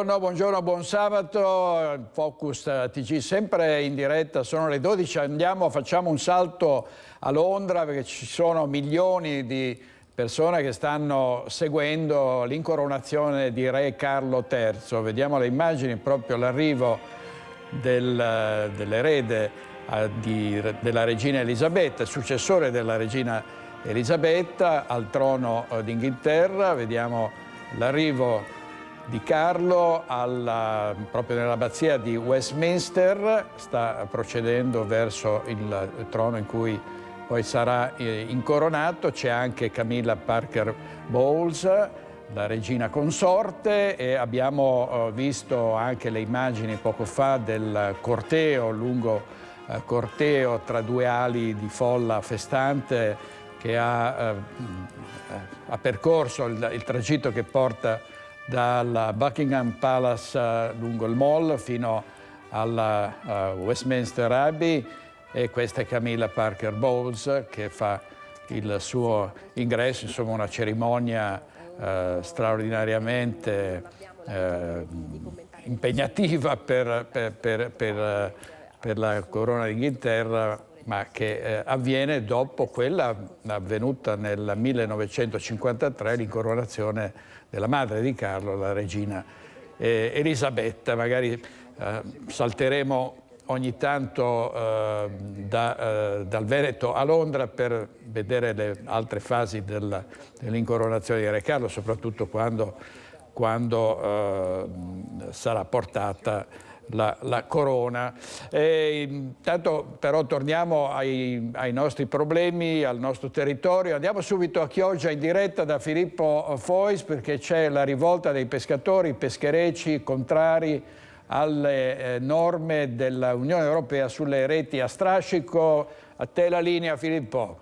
Buongiorno, buon sabato. Focus TG sempre in diretta, sono le 12, facciamo un salto a Londra perché ci sono milioni di persone che stanno seguendo l'incoronazione di Re Carlo III. Vediamo le immagini, proprio l'arrivo dell'erede della regina Elisabetta, successore della regina Elisabetta al trono d'Inghilterra. Vediamo l'arrivo di Carlo proprio nell'abbazia di Westminster, sta procedendo verso il trono in cui poi sarà incoronato. C'è anche Camilla Parker Bowles, la regina consorte, e abbiamo visto anche le immagini poco fa del corteo, lungo corteo tra due ali di folla festante che ha percorso il tragitto che porta dalla Buckingham Palace lungo il Mall fino alla Westminster Abbey, e questa è Camilla Parker Bowles che fa il suo ingresso, insomma una cerimonia straordinariamente impegnativa per la corona d'Inghilterra, ma che avviene dopo quella avvenuta nel 1953, l'incoronazione della madre di Carlo, la regina Elisabetta. Magari salteremo ogni tanto dal Veneto a Londra per vedere le altre fasi dell'incoronazione di Re Carlo, soprattutto quando sarà portata la corona. Intanto però torniamo ai nostri problemi, al nostro territorio. Andiamo subito a Chioggia in diretta da Filippo Fois, perché c'è la rivolta dei pescatori, i pescherecci contrari alle norme dell'Unione Europea sulle reti a strascico. A te la linea, Filippo.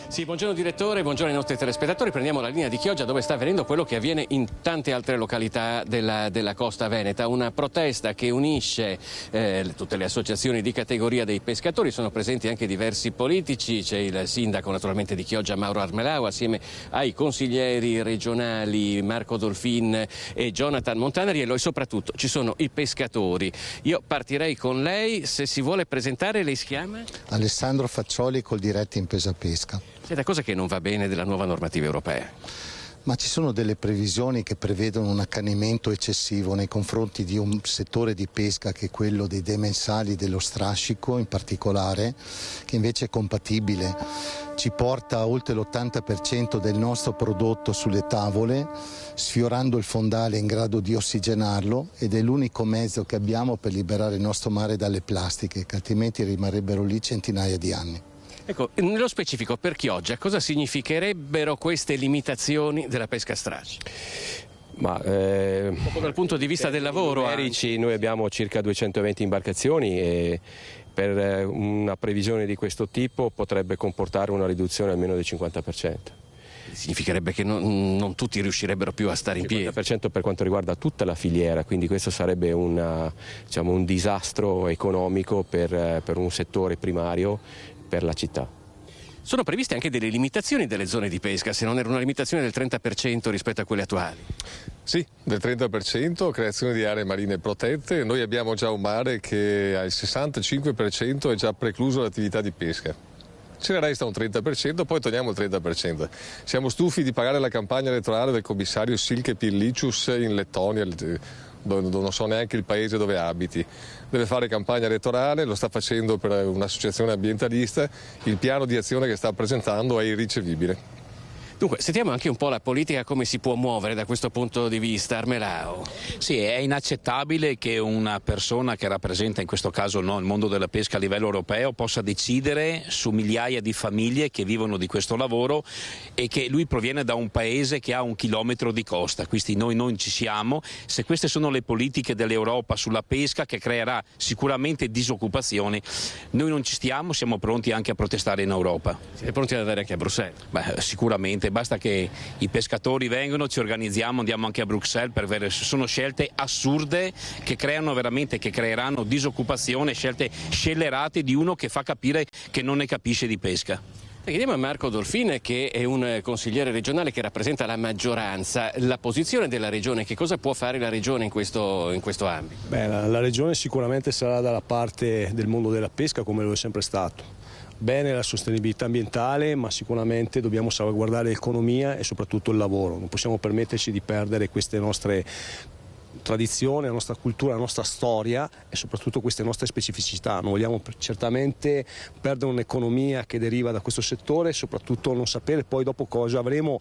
Sì, buongiorno direttore, buongiorno ai nostri telespettatori. Prendiamo la linea di Chioggia, dove sta avvenendo quello che avviene in tante altre località della costa veneta. Una protesta che unisce tutte le associazioni di categoria dei pescatori. Sono presenti anche diversi politici. C'è il sindaco naturalmente di Chioggia, Mauro Armelau, assieme ai consiglieri regionali Marco Dolfin e Jonathan Montanariello, e soprattutto ci sono i pescatori. Io partirei con lei, se si vuole presentare. Lei si chiama? Alessandro Faccioli, col diretti in Pesapesca. Senta, cosa che non va bene della nuova normativa europea? Ma ci sono delle previsioni che prevedono un accanimento eccessivo nei confronti di un settore di pesca che è quello dei demensali, dello strascico in particolare, che invece è compatibile. Ci porta a oltre l'80% del nostro prodotto sulle tavole, sfiorando il fondale in grado di ossigenarlo, ed è l'unico mezzo che abbiamo per liberare il nostro mare dalle plastiche, che altrimenti rimarrebbero lì centinaia di anni. Ecco, nello specifico per Chioggia, cosa significherebbero queste limitazioni della pesca a strascico? Proprio dal punto di vista del lavoro. Noi abbiamo circa 220 imbarcazioni e per una previsione di questo tipo potrebbe comportare una riduzione almeno del 50%. Significherebbe che non tutti riuscirebbero più a stare in piedi. 50% per quanto riguarda tutta la filiera, quindi questo sarebbe un disastro economico per un settore primario per la città. Sono previste anche delle limitazioni delle zone di pesca, se non era una limitazione del 30% rispetto a quelle attuali. Sì, del 30%, creazione di aree marine protette. Noi abbiamo già un mare che al 65% è già precluso l'attività di pesca. Ce ne resta un 30%, poi togliamo il 30%. Siamo stufi di pagare la campagna elettorale del commissario Silke Pirlicius in Lettonia, dove non so neanche il paese dove abiti. Deve fare campagna elettorale, lo sta facendo per un'associazione ambientalista. Il piano di azione che sta presentando è irricevibile. Dunque, sentiamo anche un po' la politica come si può muovere da questo punto di vista. Armelau. Sì, è inaccettabile che una persona che rappresenta in questo caso il mondo della pesca a livello europeo possa decidere su migliaia di famiglie che vivono di questo lavoro, e che lui proviene da un paese che ha 1 chilometro di costa. Quindi noi non ci siamo. Se queste sono le politiche dell'Europa sulla pesca, che creerà sicuramente disoccupazione, noi non ci stiamo, siamo pronti anche a protestare in Europa. Siete pronti ad andare anche a Bruxelles? Beh, sicuramente. Basta che i pescatori vengano, ci organizziamo, andiamo anche a Bruxelles per vedere. Sono scelte assurde che creeranno disoccupazione, scelte scellerate di uno che fa capire che non ne capisce di pesca. Chiediamo a Marco Dolfin, che è un consigliere regionale che rappresenta la maggioranza, la posizione della regione, che cosa può fare la regione in questo ambito? Beh, la regione sicuramente sarà dalla parte del mondo della pesca, come lo è sempre stato. Bene la sostenibilità ambientale, ma sicuramente dobbiamo salvaguardare l'economia e soprattutto il lavoro. Non possiamo permetterci di perdere queste nostre tradizioni, la nostra cultura, la nostra storia e soprattutto queste nostre specificità. Non vogliamo certamente perdere un'economia che deriva da questo settore e soprattutto non sapere poi dopo cosa avremo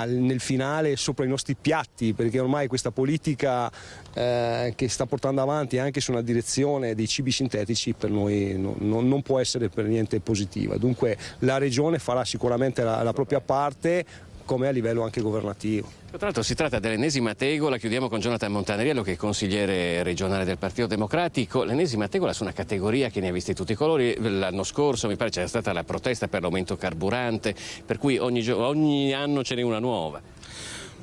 nel finale sopra i nostri piatti, perché ormai questa politica che sta portando avanti anche su una direzione dei cibi sintetici per noi non può essere per niente positiva. Dunque la regione farà sicuramente la propria parte, come a livello anche governativo. Tra l'altro si tratta dell'ennesima tegola. Chiudiamo con Jonathan Montanariello, che è consigliere regionale del Partito Democratico. L'ennesima tegola su una categoria che ne ha visti tutti i colori. L'anno scorso mi pare c'era stata la protesta per l'aumento carburante, per cui ogni anno ce n'è una nuova.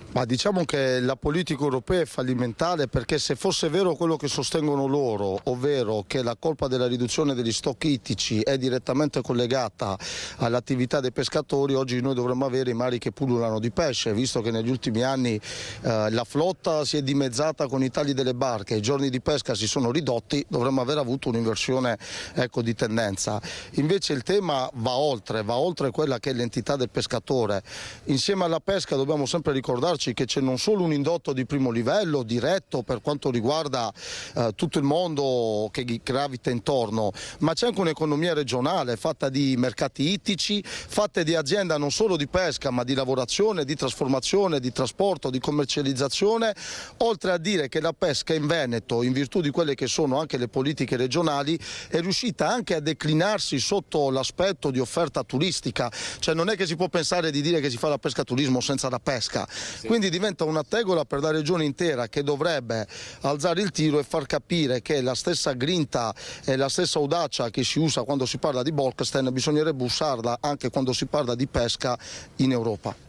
Ma diciamo che la politica europea è fallimentare, perché se fosse vero quello che sostengono loro, ovvero che la colpa della riduzione degli stock ittici è direttamente collegata all'attività dei pescatori, oggi noi dovremmo avere i mari che pullulano di pesce, visto che negli ultimi anni la flotta si è dimezzata con i tagli delle barche, i giorni di pesca si sono ridotti, dovremmo aver avuto un'inversione di tendenza. Invece il tema va oltre quella che è l'entità del pescatore. Insieme alla pesca dobbiamo sempre ricordarci che c'è non solo un indotto di primo livello diretto per quanto riguarda tutto il mondo che gravita intorno, ma c'è anche un'economia regionale fatta di mercati ittici, fatte di azienda non solo di pesca ma di lavorazione, di trasformazione, di trasporto, di commercializzazione, oltre a dire che la pesca in Veneto, in virtù di quelle che sono anche le politiche regionali, è riuscita anche a declinarsi sotto l'aspetto di offerta turistica, cioè non è che si può pensare di dire che si fa la pesca turismo senza la pesca. Quindi diventa una tegola per la regione intera, che dovrebbe alzare il tiro e far capire che la stessa grinta e la stessa audacia che si usa quando si parla di Bolkestein bisognerebbe usarla anche quando si parla di pesca in Europa.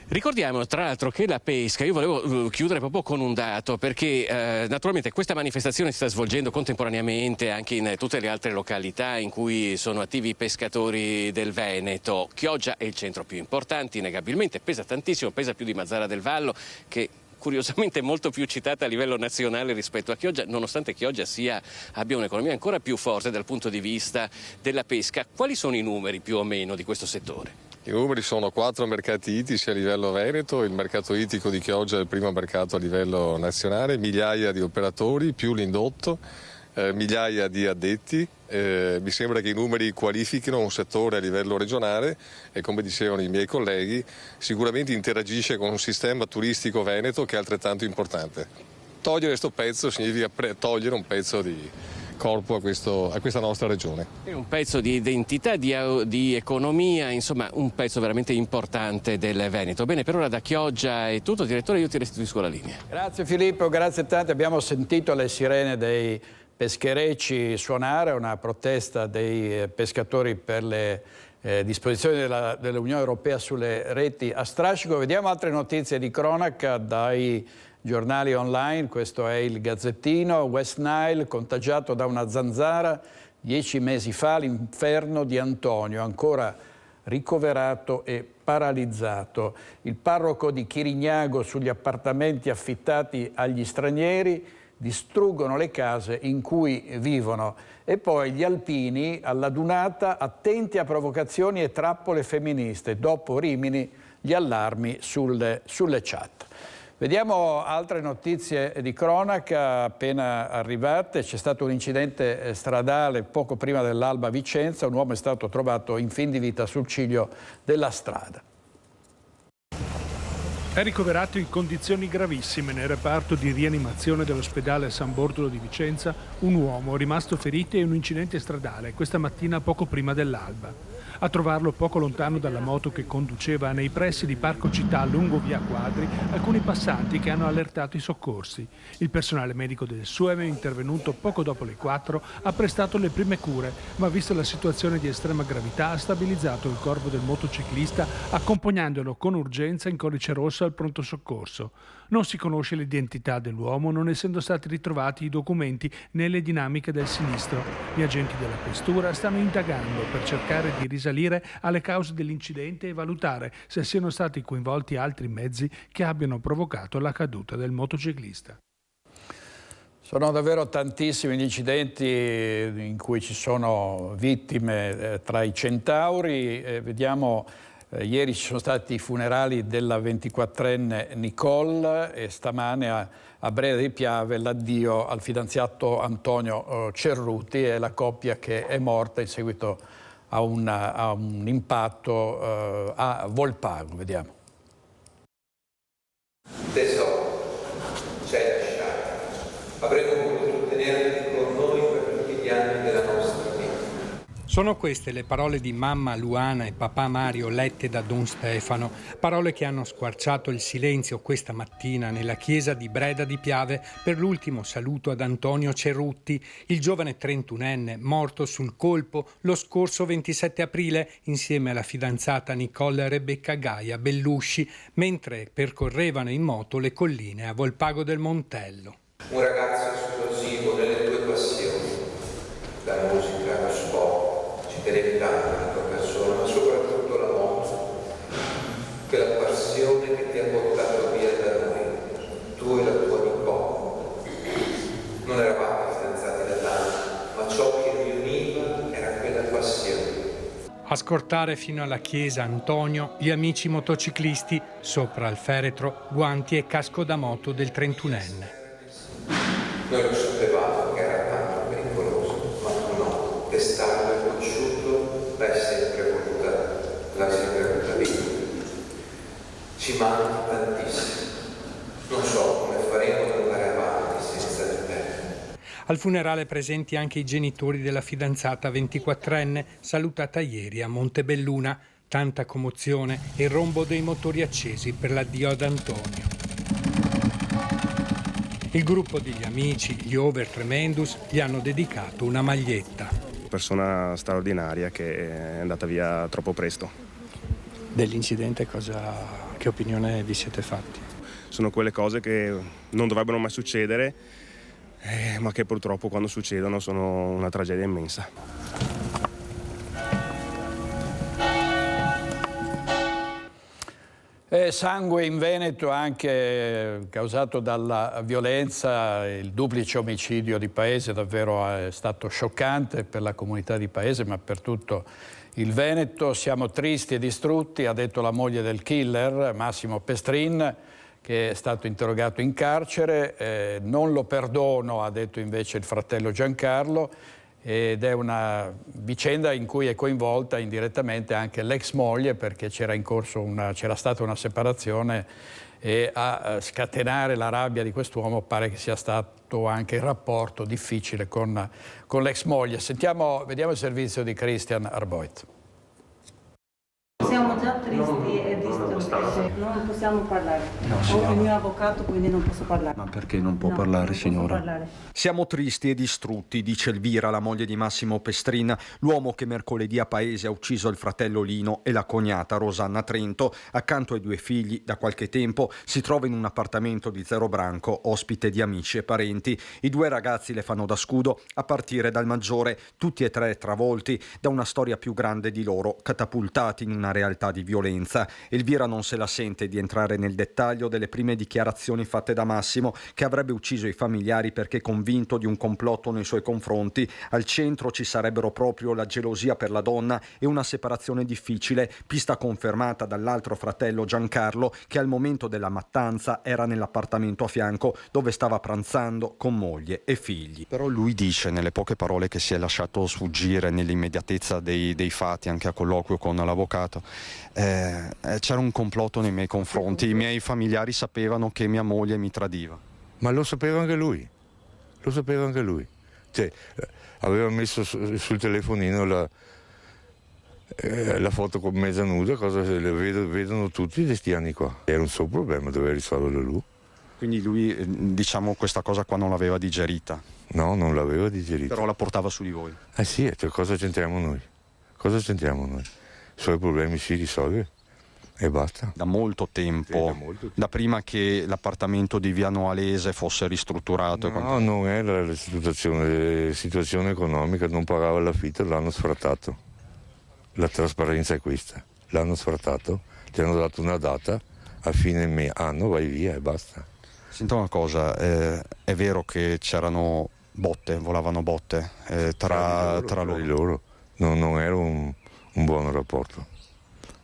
Ricordiamo tra l'altro che la pesca, io volevo chiudere proprio con un dato, perché naturalmente questa manifestazione si sta svolgendo contemporaneamente anche in tutte le altre località in cui sono attivi i pescatori del Veneto. Chioggia è il centro più importante, innegabilmente, pesa tantissimo, pesa più di Mazara del Vallo, che curiosamente è molto più citata a livello nazionale rispetto a Chioggia, nonostante Chioggia abbia un'economia ancora più forte dal punto di vista della pesca. Quali sono i numeri più o meno di questo settore? I numeri sono 4 mercati ittici a livello Veneto, il mercato ittico di Chioggia è il primo mercato a livello nazionale, migliaia di operatori più l'indotto, migliaia di addetti. Mi sembra che i numeri qualifichino un settore a livello regionale e, come dicevano i miei colleghi, sicuramente interagisce con un sistema turistico veneto che è altrettanto importante. Togliere questo pezzo significa togliere un pezzo di corpo a questa nostra regione. È un pezzo di identità, di economia, insomma un pezzo veramente importante del Veneto. Bene, per ora da Chioggia è tutto. Direttore, io ti restituisco la linea. Grazie Filippo, grazie tante. Abbiamo sentito le sirene dei pescherecci suonare, una protesta dei pescatori per le disposizioni dell'Unione Europea sulle reti a strascico. Vediamo altre notizie di cronaca dai giornali online. Questo è il Gazzettino. West Nile contagiato da una zanzara 10 mesi fa, l'inferno di Antonio, ancora ricoverato e paralizzato. Il parroco di Chirignago sugli appartamenti affittati agli stranieri, distruggono le case in cui vivono. E poi gli alpini alla dunata, attenti a provocazioni e trappole femministe. Dopo Rimini gli allarmi sulle chat. Vediamo altre notizie di cronaca appena arrivate. C'è stato un incidente stradale poco prima dell'alba a Vicenza. Un uomo è stato trovato in fin di vita sul ciglio della strada. È ricoverato in condizioni gravissime nel reparto di rianimazione dell'ospedale San Bortolo di Vicenza un uomo rimasto ferito in un incidente stradale questa mattina poco prima dell'alba. A trovarlo poco lontano dalla moto che conduceva nei pressi di Parco Città lungo via Quadri alcuni passanti che hanno allertato i soccorsi. Il personale medico del SUEM, intervenuto poco dopo le 4, ha prestato le prime cure, ma vista la situazione di estrema gravità ha stabilizzato il corpo del motociclista accompagnandolo con urgenza in codice rosso al pronto soccorso. Non si conosce l'identità dell'uomo, non essendo stati ritrovati i documenti né le dinamiche del sinistro. Gli agenti della questura stanno indagando per cercare di risalire alle cause dell'incidente e valutare se siano stati coinvolti altri mezzi che abbiano provocato la caduta del motociclista. Sono davvero tantissimi gli incidenti in cui ci sono vittime tra i centauri. Vediamo, ieri ci sono stati i funerali della 24enne Nicole e stamane a Breda di Piave l'addio al fidanzato Antonio Cerruti e la coppia che è morta in seguito a un impatto a Volpago. Vediamo. Tesoro, ci hai lasciato. Avremmo voluto tenerti con noi per tutti gli anni della nostra vita. Sono queste le parole di mamma Luana e papà Mario lette da Don Stefano, parole che hanno squarciato il silenzio questa mattina nella chiesa di Breda di Piave per l'ultimo saluto ad Antonio Cerruti, il giovane 31enne morto sul colpo lo scorso 27 aprile insieme alla fidanzata Nicole Rebecca Gaia Bellusci, mentre percorrevano in moto le colline a Volpago del Montello. Un ragazzo esplosivo nelle tue passioni, la musica, lo sport, ci tenevi tanto alla tua persona, ma soprattutto la moto, quella passione che ti ha portato via da noi, tu e la tua Nicole. Non eravate fidanzati da tanto, ma ciò che vi univa era quella passione. A scortare fino alla chiesa Antonio, gli amici motociclisti, sopra il feretro, guanti e casco da moto del 31enne. Noi lo sapevamo che era tanto pericoloso, ma tu no, testardo e conosciuto, l'hai sempre voluta viva. Ci manchi tantissimo. Non so come faremo ad andare avanti senza di te. Al funerale presenti anche i genitori della fidanzata 24enne, salutata ieri a Montebelluna. Tanta commozione e il rombo dei motori accesi per l'addio ad Antonio. Il gruppo degli amici, gli Over Tremendous, gli hanno dedicato una maglietta. Persona straordinaria che è andata via troppo presto. Dell'incidente che opinione vi siete fatti? Sono quelle cose che non dovrebbero mai succedere, ma che purtroppo quando succedono sono una tragedia immensa. Sangue in Veneto anche causato dalla violenza, il duplice omicidio di Paese davvero è stato scioccante per la comunità di Paese ma per tutto il Veneto. Siamo tristi e distrutti, ha detto la moglie del killer, Massimo Pestrin, che è stato interrogato in carcere. Non lo perdono, ha detto invece il fratello Giancarlo, ed è una vicenda in cui è coinvolta indirettamente anche l'ex moglie perché c'era stata una separazione e a scatenare la rabbia di quest'uomo pare che sia stato anche il rapporto difficile con l'ex moglie. Vediamo il servizio di Christian Arboit. Siamo già tristi e distrutti, non possiamo parlare. Ho il mio avvocato, quindi non posso parlare. Ma perché non può parlare, signora? Siamo tristi e distrutti, dice Elvira, la moglie di Massimo Pestrin, l'uomo che mercoledì a Paese ha ucciso il fratello Lino e la cognata Rosanna Trento. Accanto ai due figli, da qualche tempo, si trova in un appartamento di Zero Branco, ospite di amici e parenti. I due ragazzi le fanno da scudo, a partire dal maggiore, tutti e tre travolti da una storia più grande di loro, catapultati in una realtà di violenza. Elvira non se la sente di entrare nel dettaglio delle prime dichiarazioni fatte da Massimo, che avrebbe ucciso i familiari perché convinto di un complotto nei suoi confronti. Al centro ci sarebbero proprio la gelosia per la donna e una separazione difficile, pista confermata dall'altro fratello Giancarlo, che al momento della mattanza era nell'appartamento a fianco dove stava pranzando con moglie e figli. Però lui dice nelle poche parole che si è lasciato sfuggire nell'immediatezza dei fatti, anche a colloquio con l'avvocato, c'era un complotto nei miei confronti, i miei familiari sapevano che mia moglie mi tradiva. Ma lo sapeva anche lui, cioè, aveva messo sul telefonino la foto con mezza nuda, cosa le vedono tutti questi anni qua. Era un suo problema, doveva risolverlo lui. Quindi lui, diciamo, questa cosa qua non l'aveva digerita? No, non l'aveva digerita. Però la portava su di voi? Sì, cioè, cosa c'entriamo noi? I suoi problemi si risolve. E basta. Da molto tempo, da prima che l'appartamento di Via Noalese fosse ristrutturato. No, non è la situazione economica, non pagava l'affitto, l'hanno sfrattato. La trasparenza è questa, l'hanno sfrattato, ti hanno dato una data, a fine anno vai via e basta. Senta una cosa, è vero che c'erano botte, volavano botte tra loro? Non era un buon rapporto.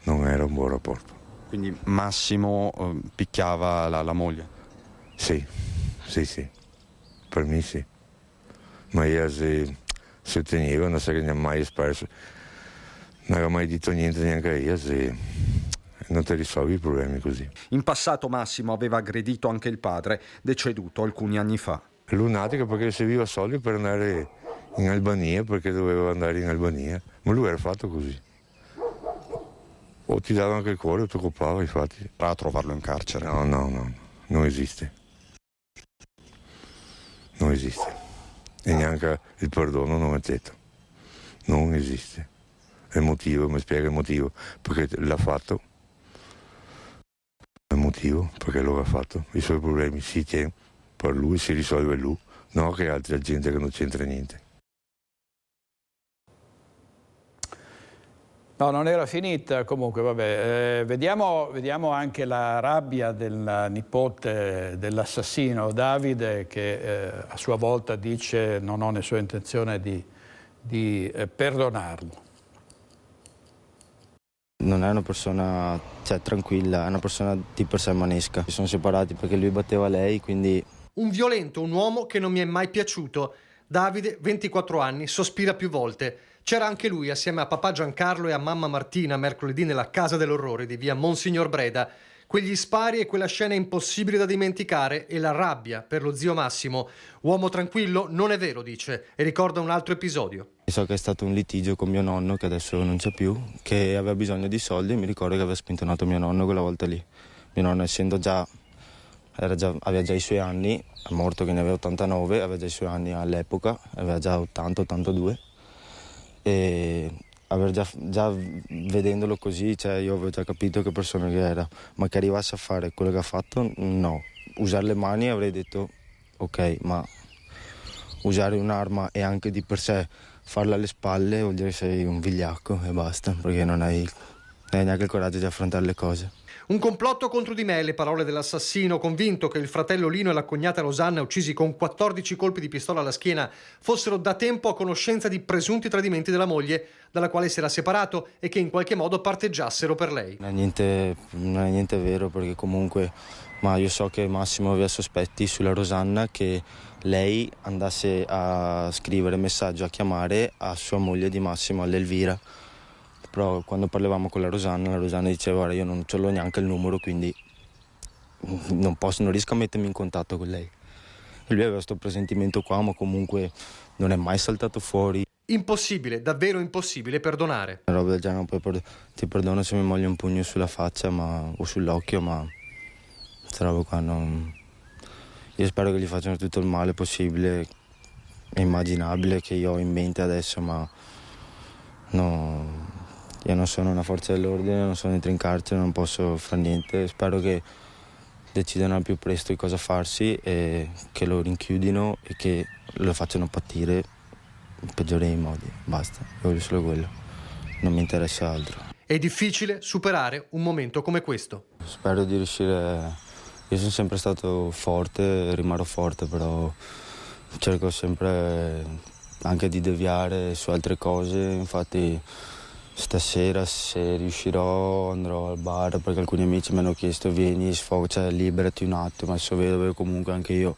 Non era un buon rapporto. Quindi Massimo picchiava la moglie? Sì, per me sì. Ma io si otteneva, non so che ne ha mai espresso, non aveva mai detto niente neanche io, non ti risolvi i problemi così. In passato Massimo aveva aggredito anche il padre, deceduto alcuni anni fa. È lunatico perché serviva soldi per andare in Albania, perché doveva andare in Albania, ma lui era fatto così. O ti dava anche il cuore o ti occupava, infatti. A trovarlo in carcere? No, non esiste. Non esiste. E neanche il perdono non è detto. Non esiste. È il motivo, mi spiega il motivo, perché l'ha fatto. È il motivo perché lo ha fatto. I suoi problemi si tiene per lui, si risolve lui, no che altra gente che non c'entra niente. No, non era finita, comunque vabbè. Vediamo anche la rabbia del nipote dell'assassino Davide, che a sua volta dice non ho nessuna intenzione di perdonarlo. Non è una persona tranquilla, è una persona di per sé manesca. Si sono separati perché lui batteva lei, quindi... Un violento, un uomo che non mi è mai piaciuto. Davide, 24 anni, sospira più volte. C'era anche lui assieme a papà Giancarlo e a mamma Martina mercoledì nella Casa dell'Orrore di via Monsignor Breda. Quegli spari e quella scena impossibile da dimenticare e la rabbia per lo zio Massimo. Uomo tranquillo? Non è vero, dice, e ricorda un altro episodio. So che è stato un litigio con mio nonno, che adesso non c'è più, che aveva bisogno di soldi e mi ricordo che aveva spintonato mio nonno quella volta lì. Mio nonno, essendo aveva già i suoi anni, è morto che ne aveva 89, aveva già i suoi anni all'epoca, aveva già 80-82 e già vedendolo così, io avevo già capito che persona che era, ma che arrivasse a fare quello che ha fatto, no. Usare le mani avrei detto ok, ma usare un'arma e anche di per sé farla alle spalle vuol dire che sei un vigliacco e basta, perché non hai neanche il coraggio di affrontare le cose. Un complotto contro di me, le parole dell'assassino, convinto che il fratello Lino e la cognata Rosanna, uccisi con 14 colpi di pistola alla schiena, fossero da tempo a conoscenza di presunti tradimenti della moglie, dalla quale si era separato, e che in qualche modo parteggiassero per lei. Non è niente vero, perché comunque io so che Massimo aveva sospetti sulla Rosanna che lei andasse a scrivere messaggio, a chiamare a sua moglie di Massimo, all'Elvira. Però quando parlavamo con la Rosanna diceva guarda, io non ce l'ho neanche il numero, quindi non riesco a mettermi in contatto con lei. E lui aveva questo presentimento qua, ma comunque non è mai saltato fuori. Impossibile, davvero impossibile perdonare. Una roba del genere, poi ti perdono se mi moglie un pugno sulla faccia o sull'occhio, ma questa roba qua non... Io spero che gli facciano tutto il male possibile e immaginabile che io ho in mente adesso, ma no... Io non sono una forza dell'ordine, non sono dentro in carcere, non posso fare niente. Spero che decidano al più presto di cosa farsi e che lo rinchiudino e che lo facciano patire in peggiore dei modi. Basta, io voglio solo quello. Non mi interessa altro. È difficile superare un momento come questo. Spero di riuscire... Io sono sempre stato forte, rimarrò forte, però cerco sempre anche di deviare su altre cose, infatti... Stasera, se riuscirò, andrò al bar perché alcuni amici mi hanno chiesto vieni, sfocia, liberati un attimo. Adesso vedo comunque anche io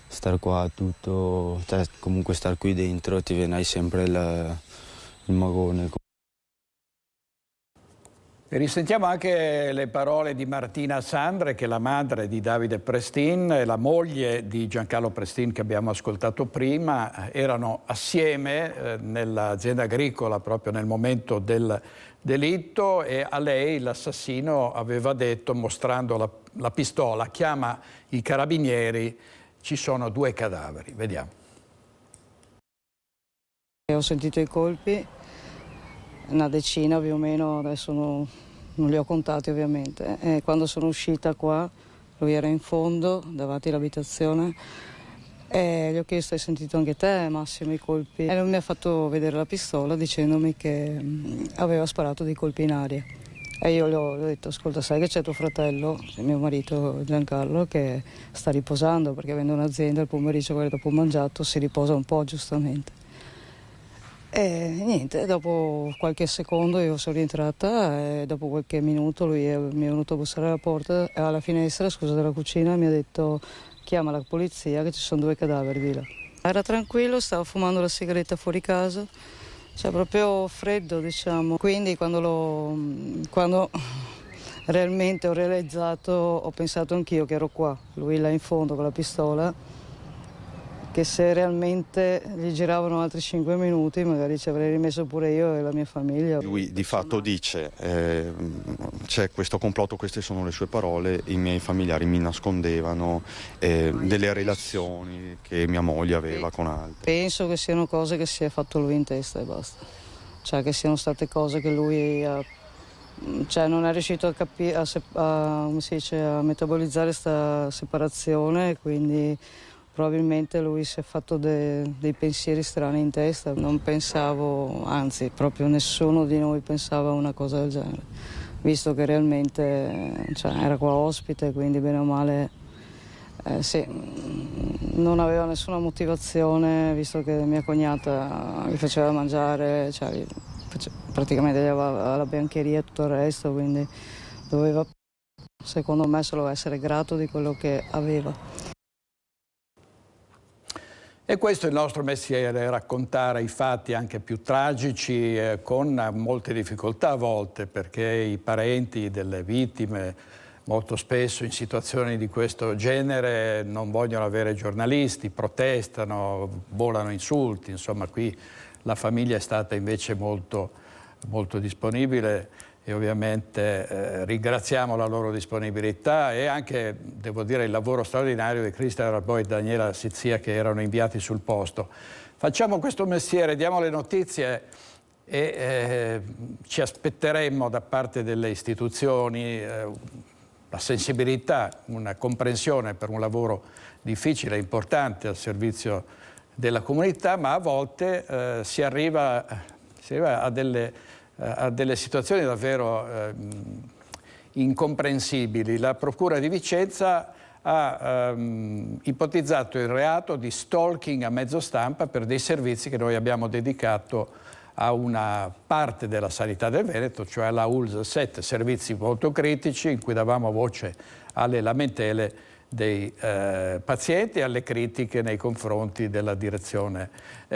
star qua tutto, comunque star qui dentro ti viene sempre il magone. E risentiamo anche le parole di Martina Sandre, che è la madre di Davide Prestin e la moglie di Giancarlo Prestin che abbiamo ascoltato prima. Erano assieme nell'azienda agricola proprio nel momento del delitto e a lei l'assassino aveva detto, mostrando la pistola, chiama i carabinieri, ci sono 2 cadaveri. Vediamo. Ho sentito i colpi, una decina più o meno, adesso non li ho contati ovviamente. E quando sono uscita qua, lui era in fondo, davanti all'abitazione, e gli ho chiesto: hai sentito anche te, Massimo, i colpi? E lui mi ha fatto vedere la pistola dicendomi che aveva sparato dei colpi in aria. E io gli ho detto: ascolta, sai che c'è tuo fratello, mio marito Giancarlo, che sta riposando perché avendo un'azienda il pomeriggio, dopo mangiato, si riposa un po', giustamente. E niente, dopo qualche secondo io sono rientrata e dopo qualche minuto lui mi è venuto a bussare alla porta, alla finestra, scusa, della cucina, e mi ha detto: chiama la polizia che ci sono 2 cadaveri di là. Era tranquillo, stava fumando la sigaretta fuori casa, cioè proprio freddo, diciamo. Quindi quando realmente ho realizzato, ho pensato anch'io che ero qua, lui là in fondo con la pistola, che se realmente gli giravano altri 5 minuti magari ci avrei rimesso pure io e la mia famiglia. Lui di fatto dice c'è questo complotto, queste sono le sue parole, i miei familiari mi nascondevano delle relazioni che mia moglie aveva con altri. Penso che siano cose che si è fatto lui in testa e basta, cioè che siano state cose che lui non è riuscito a capire, come si dice, a metabolizzare questa separazione, quindi probabilmente lui si è fatto dei pensieri strani in testa. Non pensavo, anzi proprio nessuno di noi pensava a una cosa del genere, visto che realmente era qua ospite, quindi bene o male non aveva nessuna motivazione, visto che mia cognata gli faceva mangiare, praticamente gli aveva la biancheria e tutto il resto, quindi doveva, secondo me, solo essere grato di quello che aveva. E questo è il nostro mestiere, raccontare i fatti anche più tragici, con molte difficoltà a volte, perché i parenti delle vittime molto spesso in situazioni di questo genere non vogliono avere giornalisti, protestano, volano insulti, insomma qui la famiglia è stata invece molto disponibile e ovviamente ringraziamo la loro disponibilità e anche, devo dire, il lavoro straordinario di Christian Raboy e Daniela Sizia, che erano inviati sul posto. Facciamo questo mestiere, diamo le notizie e ci aspetteremmo da parte delle istituzioni la sensibilità, una comprensione per un lavoro difficile e importante al servizio della comunità, ma a volte si arriva a delle situazioni davvero incomprensibili. La Procura di Vicenza ha ipotizzato il reato di stalking a mezzo stampa per dei servizi che noi abbiamo dedicato a una parte della sanità del Veneto, cioè alla ULSS 7, servizi molto critici in cui davamo voce alle lamentele dei pazienti e alle critiche nei confronti della direzione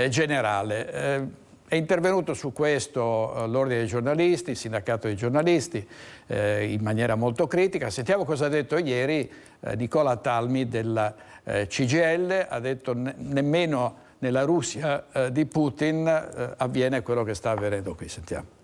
generale. È intervenuto su questo l'Ordine dei giornalisti, il Sindacato dei giornalisti, in maniera molto critica. Sentiamo cosa ha detto ieri Nicola Talmi della CGIL. Ha detto nemmeno nella Russia di Putin avviene quello che sta avvenendo qui. Sentiamo.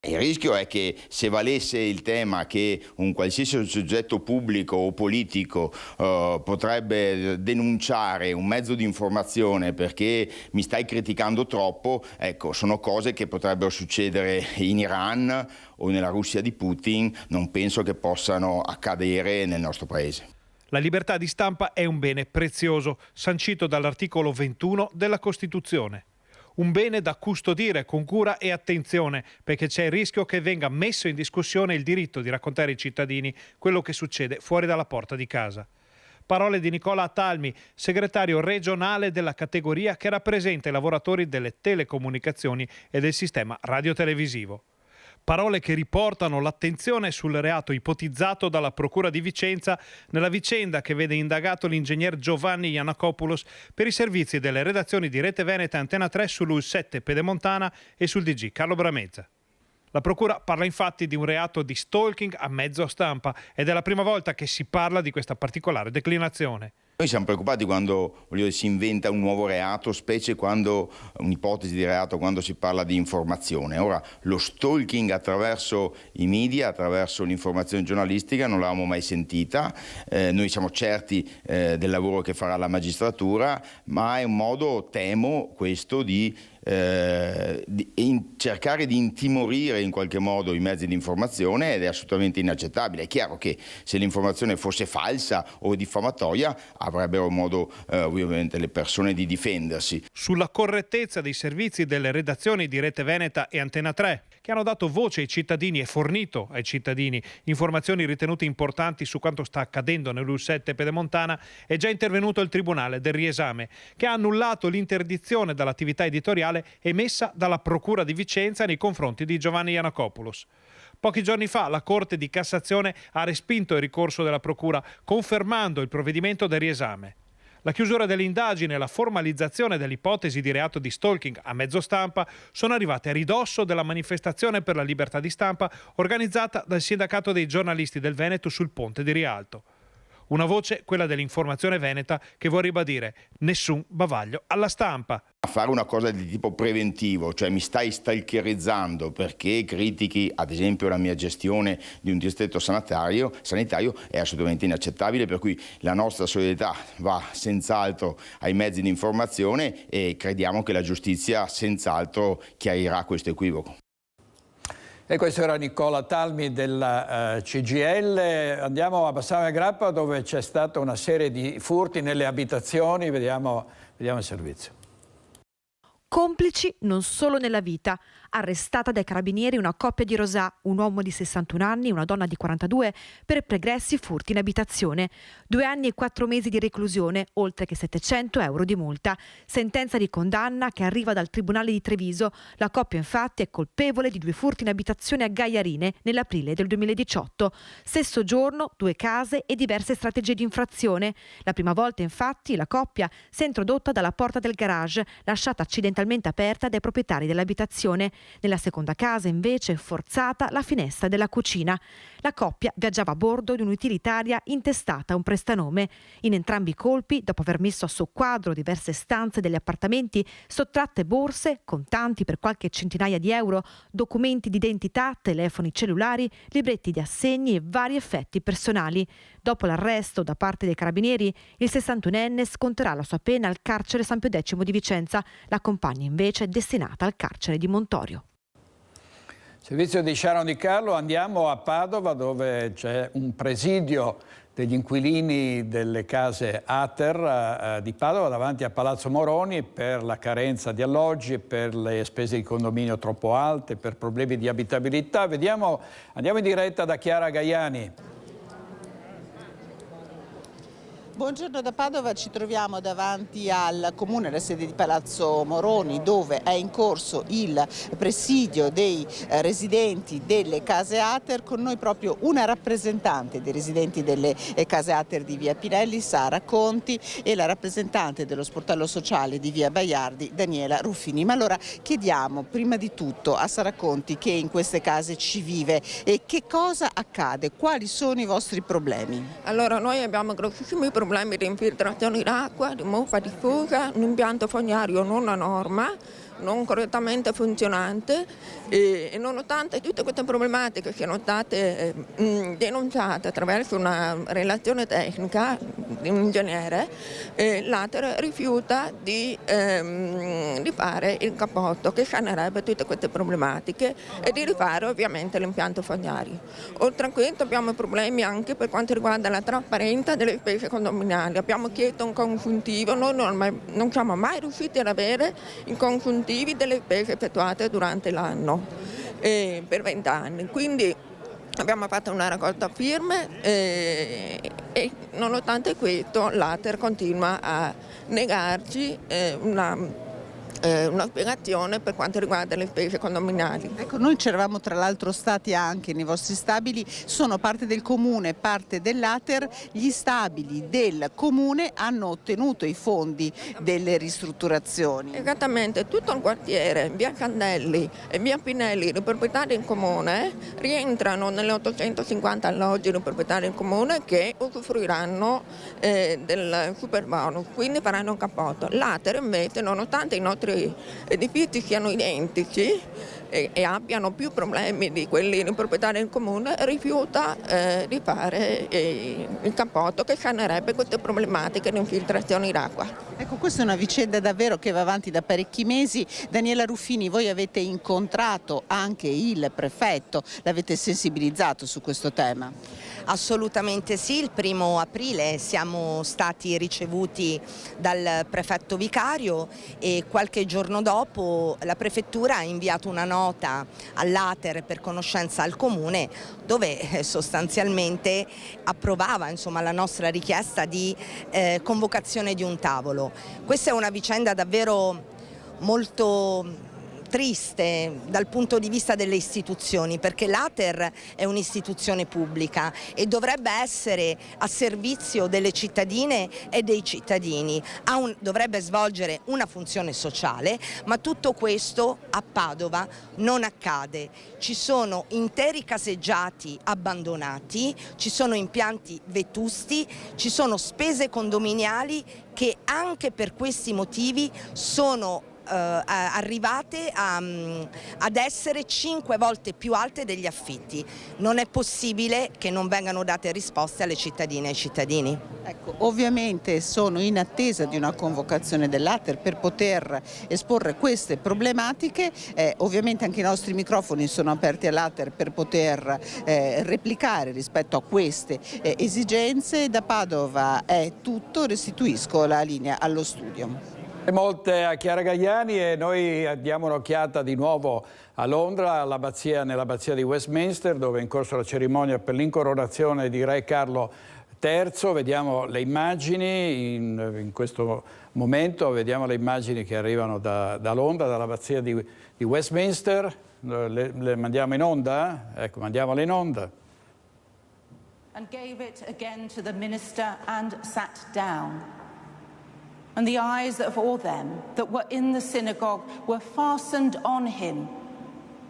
Il rischio è che se valesse il tema che un qualsiasi soggetto pubblico o politico potrebbe denunciare un mezzo di informazione perché mi stai criticando troppo, ecco, sono cose che potrebbero succedere in Iran o nella Russia di Putin, non penso che possano accadere nel nostro paese. La libertà di stampa è un bene prezioso, sancito dall'articolo 21 della Costituzione. Un bene da custodire con cura e attenzione, perché c'è il rischio che venga messo in discussione il diritto di raccontare ai cittadini quello che succede fuori dalla porta di casa. Parole di Nicola Talmi, segretario regionale della categoria che rappresenta i lavoratori delle telecomunicazioni e del sistema radiotelevisivo. Parole che riportano l'attenzione sul reato ipotizzato dalla Procura di Vicenza nella vicenda che vede indagato l'ingegner Giovanni Iannacopoulos per i servizi delle redazioni di Rete Veneta e Antena 3 sull'U7 Pedemontana e sul DG Carlo Bramezza. La Procura parla infatti di un reato di stalking a mezzo stampa ed è la prima volta che si parla di questa particolare declinazione. Noi siamo preoccupati quando si inventa un nuovo reato, specie quando un'ipotesi di reato, quando si parla di informazione. Ora, lo stalking attraverso i media, attraverso l'informazione giornalistica non l'avevamo mai sentita. Noi siamo certi del lavoro che farà la magistratura, ma è un modo, temo, questo di cercare di intimorire in qualche modo i mezzi di informazione, ed è assolutamente inaccettabile. È chiaro che se l'informazione fosse falsa o diffamatoria avrebbero modo ovviamente le persone di difendersi. Sulla correttezza dei servizi delle redazioni di Rete Veneta e Antena 3, che hanno dato voce ai cittadini e fornito ai cittadini informazioni ritenute importanti su quanto sta accadendo nell'U7 pedemontana, è già intervenuto il Tribunale del Riesame, che ha annullato l'interdizione dall'attività editoriale emessa dalla Procura di Vicenza nei confronti di Giovanni Iannacopoulos. Pochi giorni fa la Corte di Cassazione ha respinto il ricorso della Procura, confermando il provvedimento del Riesame. La chiusura dell'indagine e la formalizzazione dell'ipotesi di reato di stalking a mezzo stampa sono arrivate a ridosso della manifestazione per la libertà di stampa organizzata dal Sindacato dei giornalisti del Veneto sul Ponte di Rialto. Una voce, quella dell'informazione veneta, che vuol ribadire nessun bavaglio alla stampa. A fare una cosa di tipo preventivo, cioè mi stai stalkerizzando perché critichi ad esempio la mia gestione di un distretto sanitario, è assolutamente inaccettabile, per cui la nostra solidarietà va senz'altro ai mezzi di informazione e crediamo che la giustizia senz'altro chiarirà questo equivoco. E questo era Nicola Talmi della CGIL. Andiamo a Bassano Grappa, dove c'è stata una serie di furti nelle abitazioni. Vediamo il servizio. Complici non solo nella vita. Arrestata dai carabinieri una coppia di Rosà, un uomo di 61 anni e una donna di 42, per pregressi furti in abitazione. 2 anni e 4 mesi di reclusione, oltre che 700 euro di multa. Sentenza di condanna che arriva dal Tribunale di Treviso. La coppia infatti è colpevole di 2 furti in abitazione a Gaiarine nell'aprile del 2018. Stesso giorno, 2 case e diverse strategie di infrazione. La prima volta infatti la coppia si è introdotta dalla porta del garage, lasciata accidentalmente aperta dai proprietari dell'abitazione. Nella seconda casa invece è forzata la finestra della cucina. La coppia viaggiava a bordo di un'utilitaria intestata a un prestanome. In entrambi i colpi, dopo aver messo a soqquadro diverse stanze degli appartamenti, sottratte borse, contanti per qualche centinaia di euro, documenti d'identità, telefoni cellulari, libretti di assegni e vari effetti personali. Dopo l'arresto da parte dei carabinieri, il 61enne sconterà la sua pena al carcere San Pio X di Vicenza. La compagna invece è destinata al carcere di Montorio. Servizio di Sharon Di Carlo, andiamo a Padova, dove c'è un presidio degli inquilini delle case Ater di Padova davanti a Palazzo Moroni per la carenza di alloggi, per le spese di condominio troppo alte, per problemi di abitabilità. Andiamo in diretta da Chiara Gaiani. Buongiorno da Padova, ci troviamo davanti al comune, la sede di Palazzo Moroni, dove è in corso il presidio dei residenti delle case Ater. Con noi proprio una rappresentante dei residenti delle case Ater di via Pinelli, Sara Conti, e la rappresentante dello sportello sociale di via Baiardi, Daniela Ruffini. Ma allora chiediamo prima di tutto a Sara Conti, che in queste case ci vive, e che cosa accade, quali sono i vostri problemi? Allora, noi abbiamo grossissimi problemi di infiltrazione d'acqua, di muffa diffusa, un impianto fognario non a norma, non correttamente funzionante, e nonostante tutte queste problematiche siano state denunciate attraverso una relazione tecnica di un ingegnere, l'Ater rifiuta di rifare il cappotto che sanerebbe tutte queste problematiche e di rifare ovviamente l'impianto fognario. Oltre a questo abbiamo problemi anche per quanto riguarda la trasparenza delle spese condominiali. Abbiamo chiesto un consuntivo, noi non siamo mai riusciti ad avere i consuntivi delle spese effettuate durante l'anno per 20 anni. Quindi abbiamo fatto una raccolta firme e nonostante questo l'Ater continua a negarci una spiegazione per quanto riguarda le spese condominiali. Ecco, noi ci eravamo tra l'altro stati anche nei vostri stabili, sono parte del comune, parte dell'Ater, gli stabili del comune hanno ottenuto i fondi delle ristrutturazioni. Esattamente, tutto il quartiere, via Candelli e via Pinelli, di proprietà del comune, rientrano nelle 850 alloggi di proprietà del comune che usufruiranno del superbonus, quindi faranno un cappotto. L'Ater invece, nonostante i nostri edifici siano identici e abbiano più problemi di quelli di proprietà del comune, rifiuta di fare il cappotto che sanerebbe queste problematiche di infiltrazioni d'acqua. Ecco, questa è una vicenda davvero che va avanti da parecchi mesi. Daniela Ruffini, voi avete incontrato anche il prefetto, l'avete sensibilizzato su questo tema? Assolutamente sì, il 1° aprile siamo stati ricevuti dal prefetto vicario e qualche giorno dopo la prefettura ha inviato una nota all'Ater per conoscenza al comune dove sostanzialmente approvava la nostra richiesta di convocazione di un tavolo. Questa è una vicenda davvero molto triste dal punto di vista delle istituzioni, perché l'Ater è un'istituzione pubblica e dovrebbe essere a servizio delle cittadine e dei cittadini, dovrebbe svolgere una funzione sociale, ma tutto questo a Padova non accade. Ci sono interi caseggiati abbandonati, ci sono impianti vetusti, ci sono spese condominiali che anche per questi motivi sono arrivate ad essere 5 volte più alte degli affitti. Non è possibile che non vengano date risposte alle cittadine e ai cittadini. Ecco, ovviamente sono in attesa di una convocazione dell'Ater per poter esporre queste problematiche, ovviamente anche i nostri microfoni sono aperti all'Ater per poter replicare rispetto a queste esigenze. Da Padova è tutto, restituisco la linea allo studio. Molte a Chiara Gagliani e noi diamo un'occhiata di nuovo a Londra, nell'abbazia di Westminster, dove è in corso la cerimonia per l'incoronazione di Re Carlo III. Vediamo le immagini, in questo momento vediamo le immagini che arrivano da Londra, dall'abbazia di Westminster. Le mandiamo in onda? Ecco, mandiamole in onda. And gave it again to the minister and sat down. And the eyes of all them that were in the synagogue were fastened on him.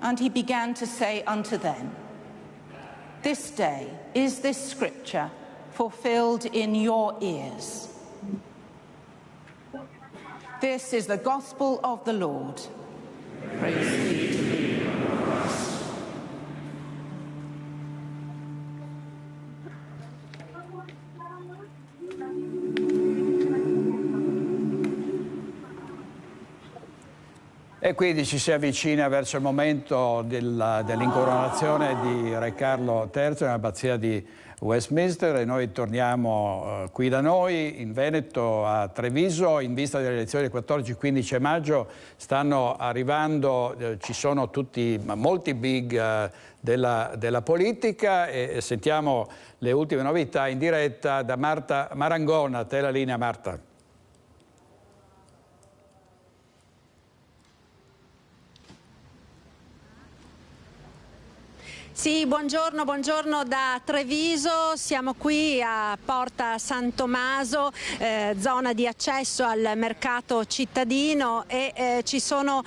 And he began to say unto them, This day is this scripture fulfilled in your ears. This is the gospel of the Lord. Praise be to thee, O Christ. E quindi ci si avvicina verso il momento dell'incoronazione di Re Carlo III nell'abbazia di Westminster e noi torniamo qui da noi in Veneto a Treviso in vista delle elezioni del 14-15 maggio. Stanno arrivando, ci sono molti big della politica e sentiamo le ultime novità in diretta da Marta Marangona. A te la linea, Marta. Sì, buongiorno da Treviso, siamo qui a Porta San Tommaso, zona di accesso al mercato cittadino e ci sono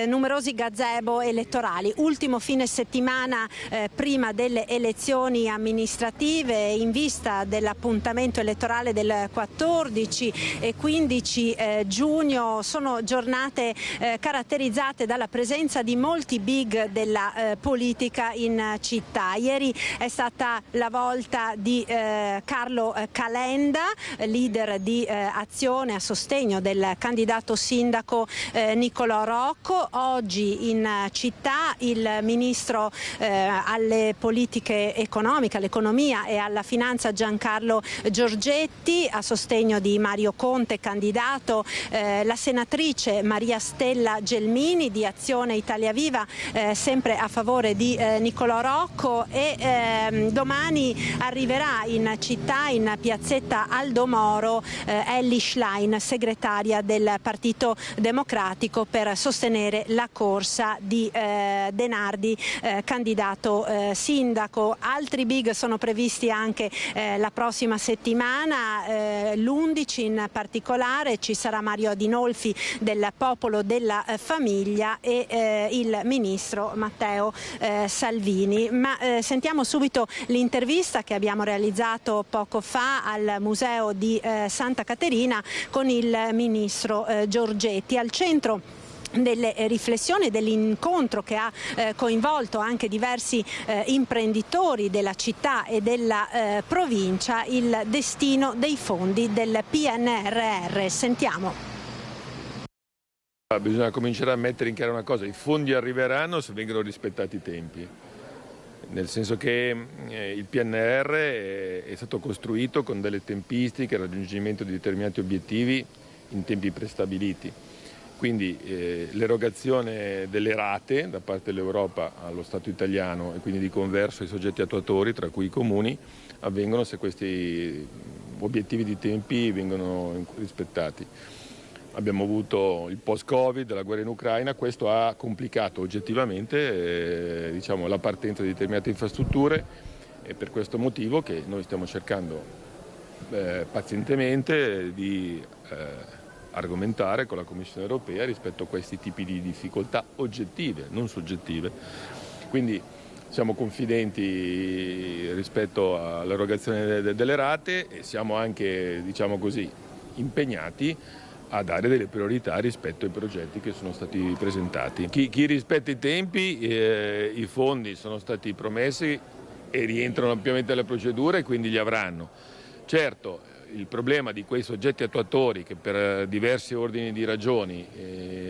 numerosi gazebo elettorali. Ultimo fine settimana prima delle elezioni amministrative in vista dell'appuntamento elettorale del 14 e 15 giugno sono giornate caratterizzate dalla presenza di molti big della politica in città. Ieri è stata la volta di Carlo Calenda, leader di Azione a sostegno del candidato sindaco Nicolò Rocco. Oggi in città il ministro alle politiche economiche, all'economia e alla finanza Giancarlo Giorgetti, a sostegno di Mario Conte, candidato, la senatrice Maria Stella Gelmini di Azione Italia Viva, sempre a favore di Nicolò piccolo Rocco, e domani arriverà in città, in piazzetta Aldo Moro, Elly Schlein, segretaria del Partito Democratico, per sostenere la corsa di Denardi, candidato sindaco. Altri big sono previsti anche la prossima settimana, l'11 in particolare ci sarà Mario Adinolfi del Popolo della Famiglia e il ministro Matteo Salvini. Ma sentiamo subito l'intervista che abbiamo realizzato poco fa al Museo di Santa Caterina con il ministro Giorgetti. Al centro delle riflessioni, dell'incontro che ha coinvolto anche diversi imprenditori della città e della provincia, il destino dei fondi del PNRR. Sentiamo. Bisogna cominciare a mettere in chiaro una cosa: i fondi arriveranno se vengono rispettati i tempi, nel senso che il PNR è stato costruito con delle tempistiche, il raggiungimento di determinati obiettivi in tempi prestabiliti. Quindi l'erogazione delle rate da parte dell'Europa allo Stato italiano e quindi di converso ai soggetti attuatori, tra cui i comuni, avvengono se questi obiettivi di tempi vengono rispettati. Abbiamo avuto il post-Covid, la guerra in Ucraina, questo ha complicato oggettivamente la partenza di determinate infrastrutture, e per questo motivo che noi stiamo cercando pazientemente di argomentare con la Commissione europea rispetto a questi tipi di difficoltà oggettive, non soggettive. Quindi siamo confidenti rispetto all'erogazione delle rate e siamo anche, impegnati a dare delle priorità rispetto ai progetti che sono stati presentati. Chi rispetta i tempi, i fondi sono stati promessi e rientrano ampiamente nelle procedure e quindi li avranno. Certo, il problema di quei soggetti attuatori che per diversi ordini di ragioni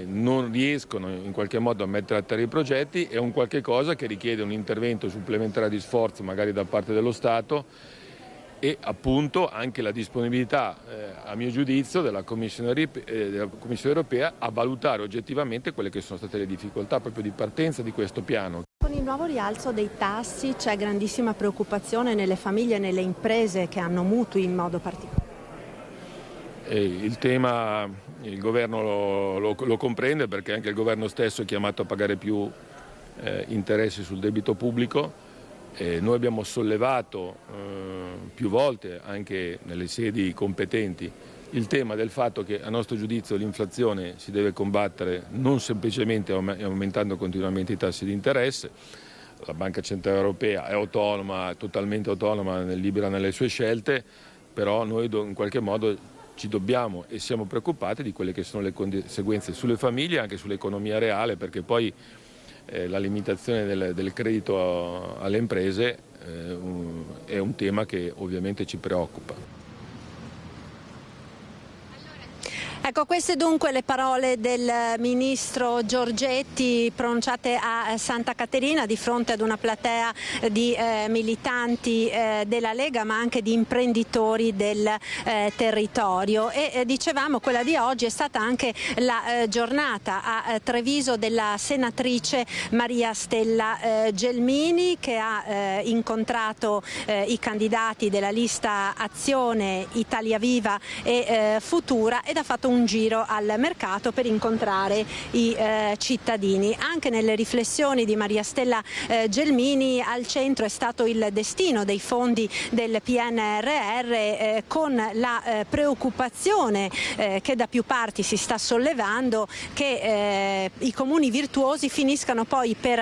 non riescono in qualche modo a mettere a terra i progetti è un qualche cosa che richiede un intervento supplementare di sforzo magari da parte dello Stato e appunto anche la disponibilità, a mio giudizio, della Commissione europea a valutare oggettivamente quelle che sono state le difficoltà proprio di partenza di questo piano. Con il nuovo rialzo dei tassi c'è grandissima preoccupazione nelle famiglie e nelle imprese che hanno mutui in modo particolare. Il tema il governo lo comprende, perché anche il governo stesso è chiamato a pagare più interessi sul debito pubblico. Noi abbiamo sollevato più volte anche nelle sedi competenti il tema del fatto che a nostro giudizio l'inflazione si deve combattere non semplicemente aumentando continuamente i tassi di interesse. La Banca Centrale Europea è autonoma, totalmente autonoma, libera nelle sue scelte, però noi in qualche modo ci dobbiamo e siamo preoccupati di quelle che sono le conseguenze sulle famiglie e anche sull'economia reale, perché poi la limitazione del credito alle imprese è un tema che ovviamente ci preoccupa. Ecco, queste dunque le parole del ministro Giorgetti pronunciate a Santa Caterina di fronte ad una platea di militanti della Lega, ma anche di imprenditori del territorio. E dicevamo, quella di oggi è stata anche la giornata a Treviso della senatrice Maria Stella Gelmini, che ha incontrato i candidati della lista Azione, Italia Viva e Futura ed ha fatto un giro al mercato per incontrare i cittadini. Anche nelle riflessioni di Maria Stella Gelmini al centro è stato il destino dei fondi del PNRR, con la preoccupazione che da più parti si sta sollevando che i comuni virtuosi finiscano poi per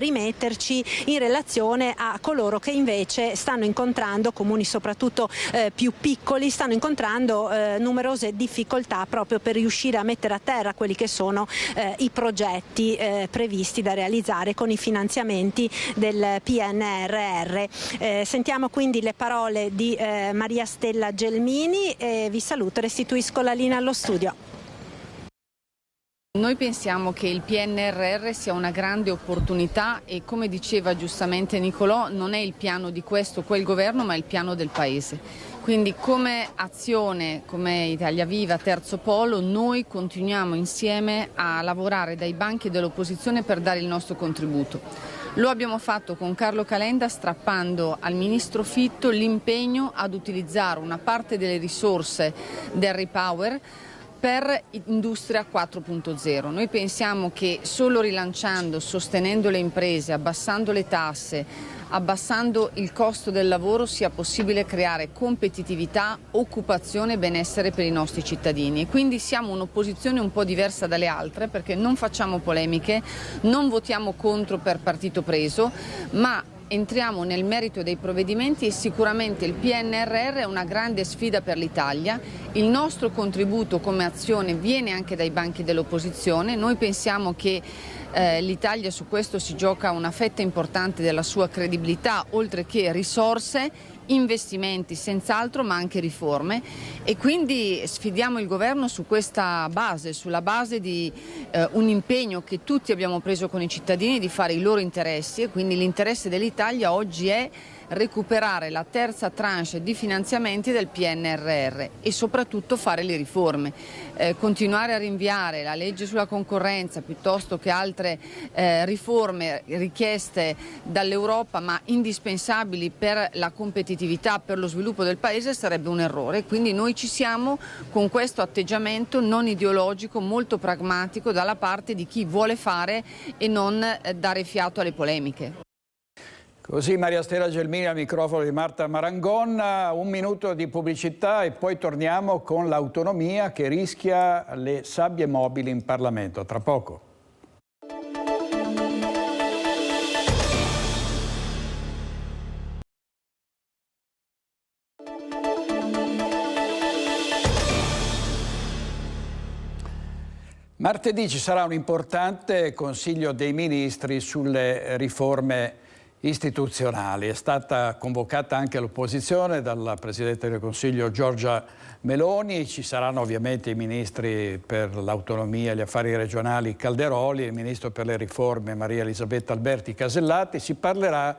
rimetterci in relazione a coloro che invece stanno incontrando, comuni soprattutto più piccoli, stanno incontrando numerose difficoltà proprio per riuscire a mettere a terra quelli che sono i progetti previsti da realizzare con i finanziamenti del PNRR. Sentiamo quindi le parole di Maria Stella Gelmini e vi saluto e restituisco la linea allo studio. Noi pensiamo che il PNRR sia una grande opportunità e, come diceva giustamente Nicolò, non è il piano di questo o quel governo, ma è il piano del Paese. Quindi come Azione, come Italia Viva, Terzo Polo, noi continuiamo insieme a lavorare dai banchi dell'opposizione per dare il nostro contributo. Lo abbiamo fatto con Carlo Calenda, strappando al ministro Fitto l'impegno ad utilizzare una parte delle risorse del REPower per Industria 4.0. Noi pensiamo che solo rilanciando, sostenendo le imprese, abbassando le tasse, abbassando il costo del lavoro sia possibile creare competitività, occupazione e benessere per i nostri cittadini. E quindi siamo un'opposizione un po' diversa dalle altre, perché non facciamo polemiche, non votiamo contro per partito preso, ma entriamo nel merito dei provvedimenti e sicuramente il PNRR è una grande sfida per l'Italia. Il nostro contributo come azione viene anche dai banchi dell'opposizione. Noi pensiamo che l'Italia su questo si gioca una fetta importante della sua credibilità, oltre che risorse, investimenti senz'altro, ma anche riforme, e quindi sfidiamo il governo su questa base, sulla base di un impegno che tutti abbiamo preso con i cittadini di fare i loro interessi, e quindi l'interesse dell'Italia oggi è recuperare la terza tranche di finanziamenti del PNRR e soprattutto fare le riforme. Continuare a rinviare la legge sulla concorrenza piuttosto che altre riforme richieste dall'Europa ma indispensabili per la competitività, per lo sviluppo del Paese, sarebbe un errore. Quindi noi ci siamo con questo atteggiamento non ideologico, molto pragmatico dalla parte di chi vuole fare e non dare fiato alle polemiche. Così Maria Stella Gelmini al microfono di Marta Marangon, un minuto di pubblicità e poi torniamo con l'autonomia che rischia le sabbie mobili in Parlamento. Tra poco. Martedì ci sarà un importante Consiglio dei Ministri sulle riforme istituzionali. È stata convocata anche l'opposizione dalla Presidente del Consiglio Giorgia Meloni. Ci saranno ovviamente i ministri per l'autonomia e gli affari regionali Calderoli, il ministro per le riforme Maria Elisabetta Alberti Casellati. Si parlerà,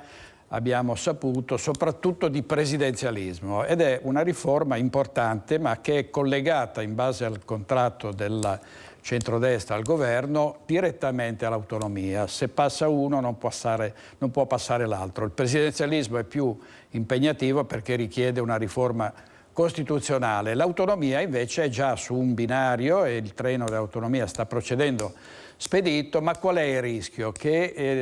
abbiamo saputo, soprattutto di presidenzialismo, ed è una riforma importante ma che è collegata in base al contratto del centrodestra al governo direttamente all'autonomia. Se passa uno non può passare l'altro. Il presidenzialismo è più impegnativo perché richiede una riforma costituzionale. L'autonomia invece è già su un binario e il treno dell'autonomia sta procedendo spedito, ma qual è il rischio? Che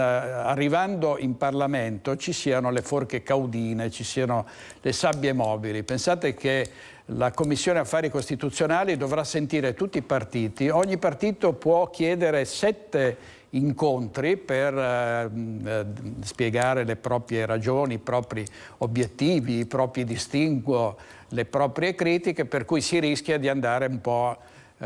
arrivando in Parlamento ci siano le forche caudine, ci siano le sabbie mobili. Pensate che la Commissione Affari Costituzionali dovrà sentire tutti i partiti. Ogni partito può chiedere 7 incontri per spiegare le proprie ragioni, i propri obiettivi, i propri distinguo, le proprie critiche, per cui si rischia di andare un po'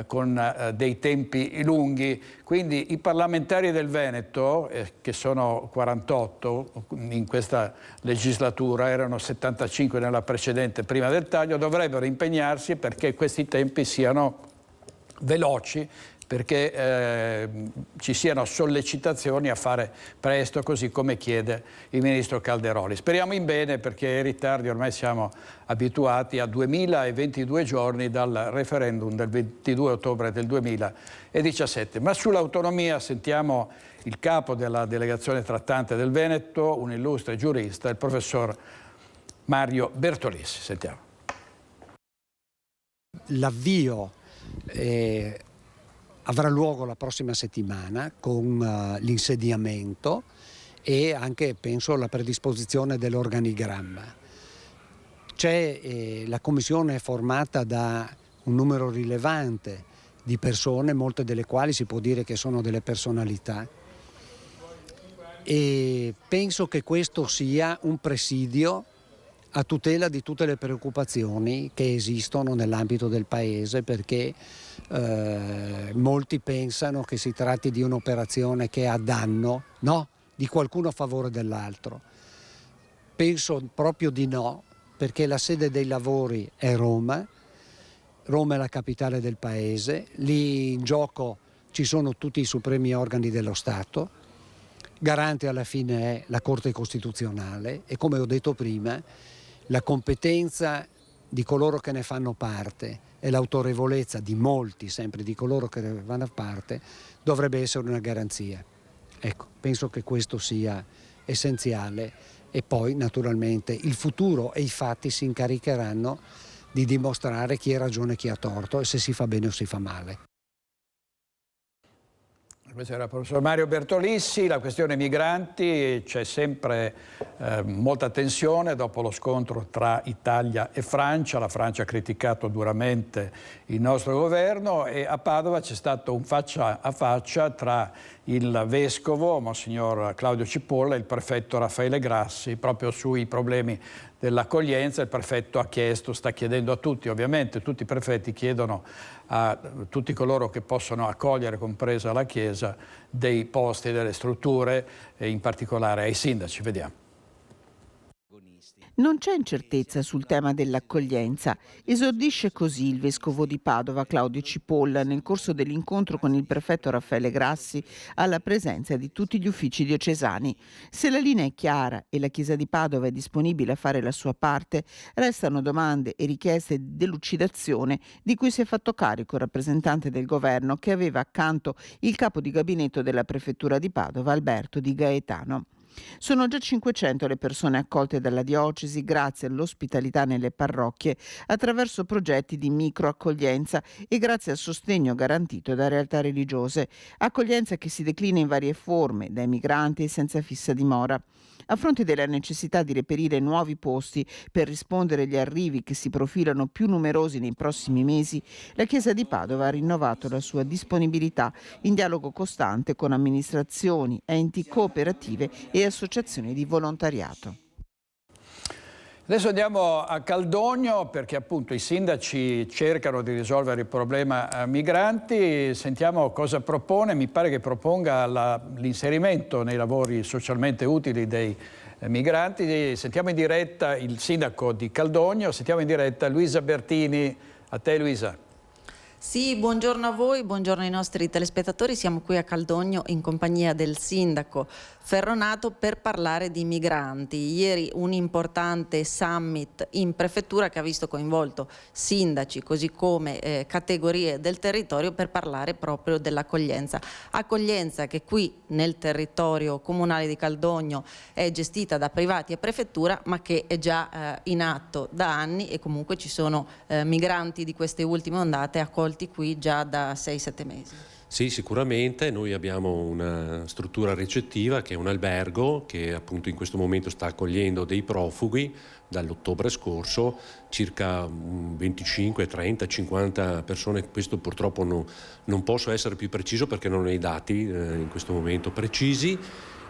con dei tempi lunghi. Quindi i parlamentari del Veneto, che sono 48 in questa legislatura, erano 75 nella precedente prima del taglio, dovrebbero impegnarsi perché questi tempi siano veloci, perché ci siano sollecitazioni a fare presto, così come chiede il ministro Calderoli. Speriamo in bene, perché i ritardi ormai siamo abituati a 2022 giorni dal referendum del 22 ottobre del 2017. Ma sull'autonomia sentiamo il capo della delegazione trattante del Veneto, un illustre giurista, il professor Mario Bertolissi. Sentiamo. L'avvio avrà luogo la prossima settimana con l'insediamento e anche, penso, la predisposizione dell'organigramma. La commissione è formata da un numero rilevante di persone, molte delle quali si può dire che sono delle personalità, e penso che questo sia un presidio a tutela di tutte le preoccupazioni che esistono nell'ambito del Paese, perché molti pensano che si tratti di un'operazione che è a danno, no, di qualcuno a favore dell'altro. Penso proprio di no, perché la sede dei lavori è Roma. Roma è la capitale del Paese, lì in gioco ci sono tutti i supremi organi dello Stato, garante alla fine è la Corte Costituzionale e, come ho detto prima, la competenza di coloro che ne fanno parte e l'autorevolezza di molti, sempre di coloro che ne fanno parte, dovrebbe essere una garanzia. Ecco, penso che questo sia essenziale e poi naturalmente il futuro e i fatti si incaricheranno di dimostrare chi ha ragione e chi ha torto e se si fa bene o si fa male. Questo era il professor Mario Bertolissi. La questione migranti, c'è sempre molta tensione dopo lo scontro tra Italia e Francia. La Francia ha criticato duramente il nostro governo e a Padova c'è stato un faccia a faccia tra il vescovo, Monsignor Claudio Cipolla, e il prefetto Raffaele Grassi proprio sui problemi dell'accoglienza. Il prefetto sta chiedendo a tutti, ovviamente tutti i prefetti chiedono a tutti coloro che possono accogliere, compresa la Chiesa, dei posti, delle strutture, e in particolare ai sindaci. Vediamo. Non c'è incertezza sul tema dell'accoglienza. Esordisce così il vescovo di Padova, Claudio Cipolla, nel corso dell'incontro con il prefetto Raffaele Grassi alla presenza di tutti gli uffici diocesani. Se la linea è chiara e la Chiesa di Padova è disponibile a fare la sua parte, restano domande e richieste di delucidazione di cui si è fatto carico il rappresentante del governo che aveva accanto il capo di gabinetto della prefettura di Padova, Alberto Di Gaetano. Sono già 500 le persone accolte dalla diocesi grazie all'ospitalità nelle parrocchie attraverso progetti di microaccoglienza e grazie al sostegno garantito da realtà religiose, accoglienza che si declina in varie forme, dai migranti ai senza fissa dimora. A fronte della necessità di reperire nuovi posti per rispondere agli arrivi che si profilano più numerosi nei prossimi mesi, la Chiesa di Padova ha rinnovato la sua disponibilità in dialogo costante con amministrazioni, enti, cooperative e associazioni di volontariato. Adesso andiamo a Caldogno perché appunto i sindaci cercano di risolvere il problema migranti. Sentiamo cosa propone. Mi pare che proponga l'inserimento nei lavori socialmente utili dei migranti. Sentiamo in diretta il sindaco di Caldogno, sentiamo in diretta Luisa Bertini. A te Luisa. Sì, buongiorno a voi, buongiorno ai nostri telespettatori. Siamo qui a Caldogno in compagnia del sindaco Ferronato per parlare di migranti. Ieri un importante summit in prefettura che ha visto coinvolto sindaci così come categorie del territorio per parlare proprio dell'accoglienza. Accoglienza che qui nel territorio comunale di Caldogno è gestita da privati e prefettura ma che è già in atto da anni e comunque ci sono migranti di queste ultime ondate accolti qui già da 6-7 mesi. Sì, sicuramente. Noi abbiamo una struttura ricettiva che è un albergo che appunto in questo momento sta accogliendo dei profughi dall'ottobre scorso, circa 25, 30, 50 persone. Questo purtroppo non posso essere più preciso perché non ho i dati in questo momento precisi.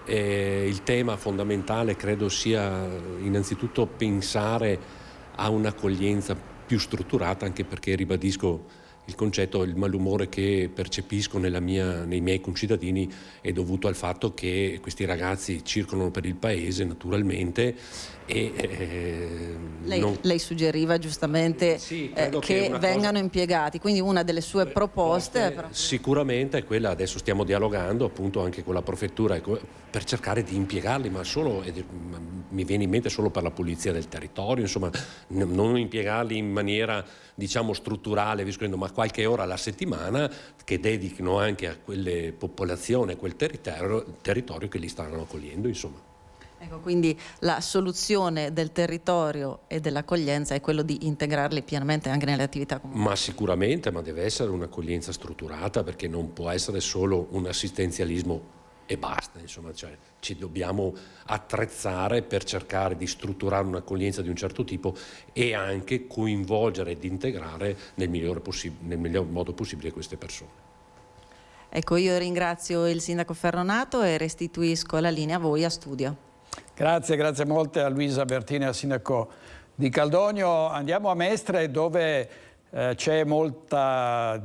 Il tema fondamentale credo sia innanzitutto pensare a un'accoglienza più strutturata, anche perché ribadisco il concetto, il malumore che percepisco nei miei concittadini è dovuto al fatto che questi ragazzi circolano per il paese naturalmente e lei suggeriva giustamente che vengano impiegati, quindi una delle sue proposte sicuramente è quella. Adesso stiamo dialogando appunto anche con la prefettura per cercare di impiegarli, ma mi viene in mente solo per la pulizia del territorio, insomma non impiegarli in maniera diciamo strutturale, ma qualche ora alla settimana che dedichino anche a quelle popolazioni, a quel territorio che li stanno accogliendo, insomma. Ecco, quindi la soluzione del territorio e dell'accoglienza è quello di integrarli pienamente anche nelle attività comunali. Ma sicuramente, ma deve essere un'accoglienza strutturata, perché non può essere solo un assistenzialismo e basta, insomma, cioè, ci dobbiamo attrezzare per cercare di strutturare un'accoglienza di un certo tipo e anche coinvolgere ed integrare nel miglior modo possibile queste persone. Ecco, io ringrazio il sindaco Ferronato e restituisco la linea a voi a studio. Grazie molte a Luisa Bertini, al sindaco di Caldogno. Andiamo a Mestre dove c'è molta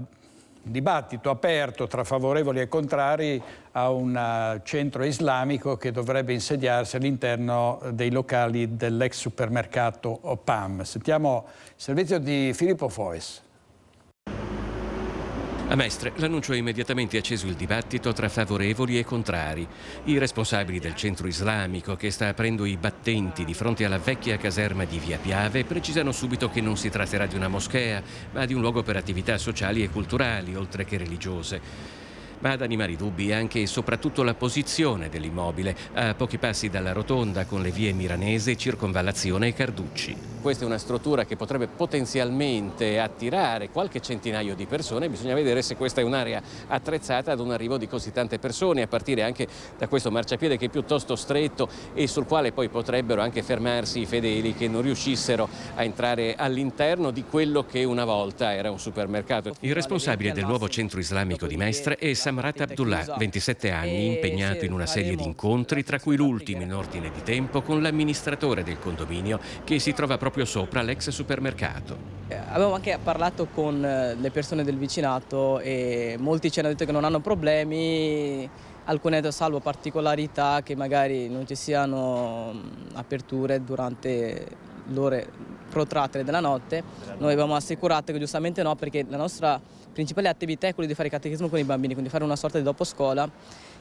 dibattito aperto tra favorevoli e contrari a un centro islamico che dovrebbe insediarsi all'interno dei locali dell'ex supermercato PAM. Sentiamo il servizio di Filippo Fois. A Mestre l'annuncio ha immediatamente acceso il dibattito tra favorevoli e contrari. I responsabili del centro islamico, che sta aprendo i battenti di fronte alla vecchia caserma di Via Piave, precisano subito che non si tratterà di una moschea, ma di un luogo per attività sociali e culturali, oltre che religiose. Ma ad animare i dubbi anche e soprattutto la posizione dell'immobile, a pochi passi dalla rotonda con le vie Miranese, Circonvallazione e Carducci. Questa è una struttura che potrebbe potenzialmente attirare qualche centinaio di persone, bisogna vedere se questa è un'area attrezzata ad un arrivo di così tante persone, a partire anche da questo marciapiede che è piuttosto stretto e sul quale poi potrebbero anche fermarsi i fedeli che non riuscissero a entrare all'interno di quello che una volta era un supermercato. Il responsabile del nuovo centro islamico di Mestre è Samrat Abdullah, 27 anni, impegnato in una serie di incontri, tra cui l'ultimo in ordine di tempo con l'amministratore del condominio che si trova proprio sopra l'ex supermercato. Avevo anche parlato con le persone del vicinato e molti ci hanno detto che non hanno problemi, alcune salvo particolarità che magari non ci siano aperture durante le ore protratte della notte. Noi abbiamo assicurato che giustamente no, perché la nostra principale attività è quella di fare catechismo con i bambini, quindi fare una sorta di doposcuola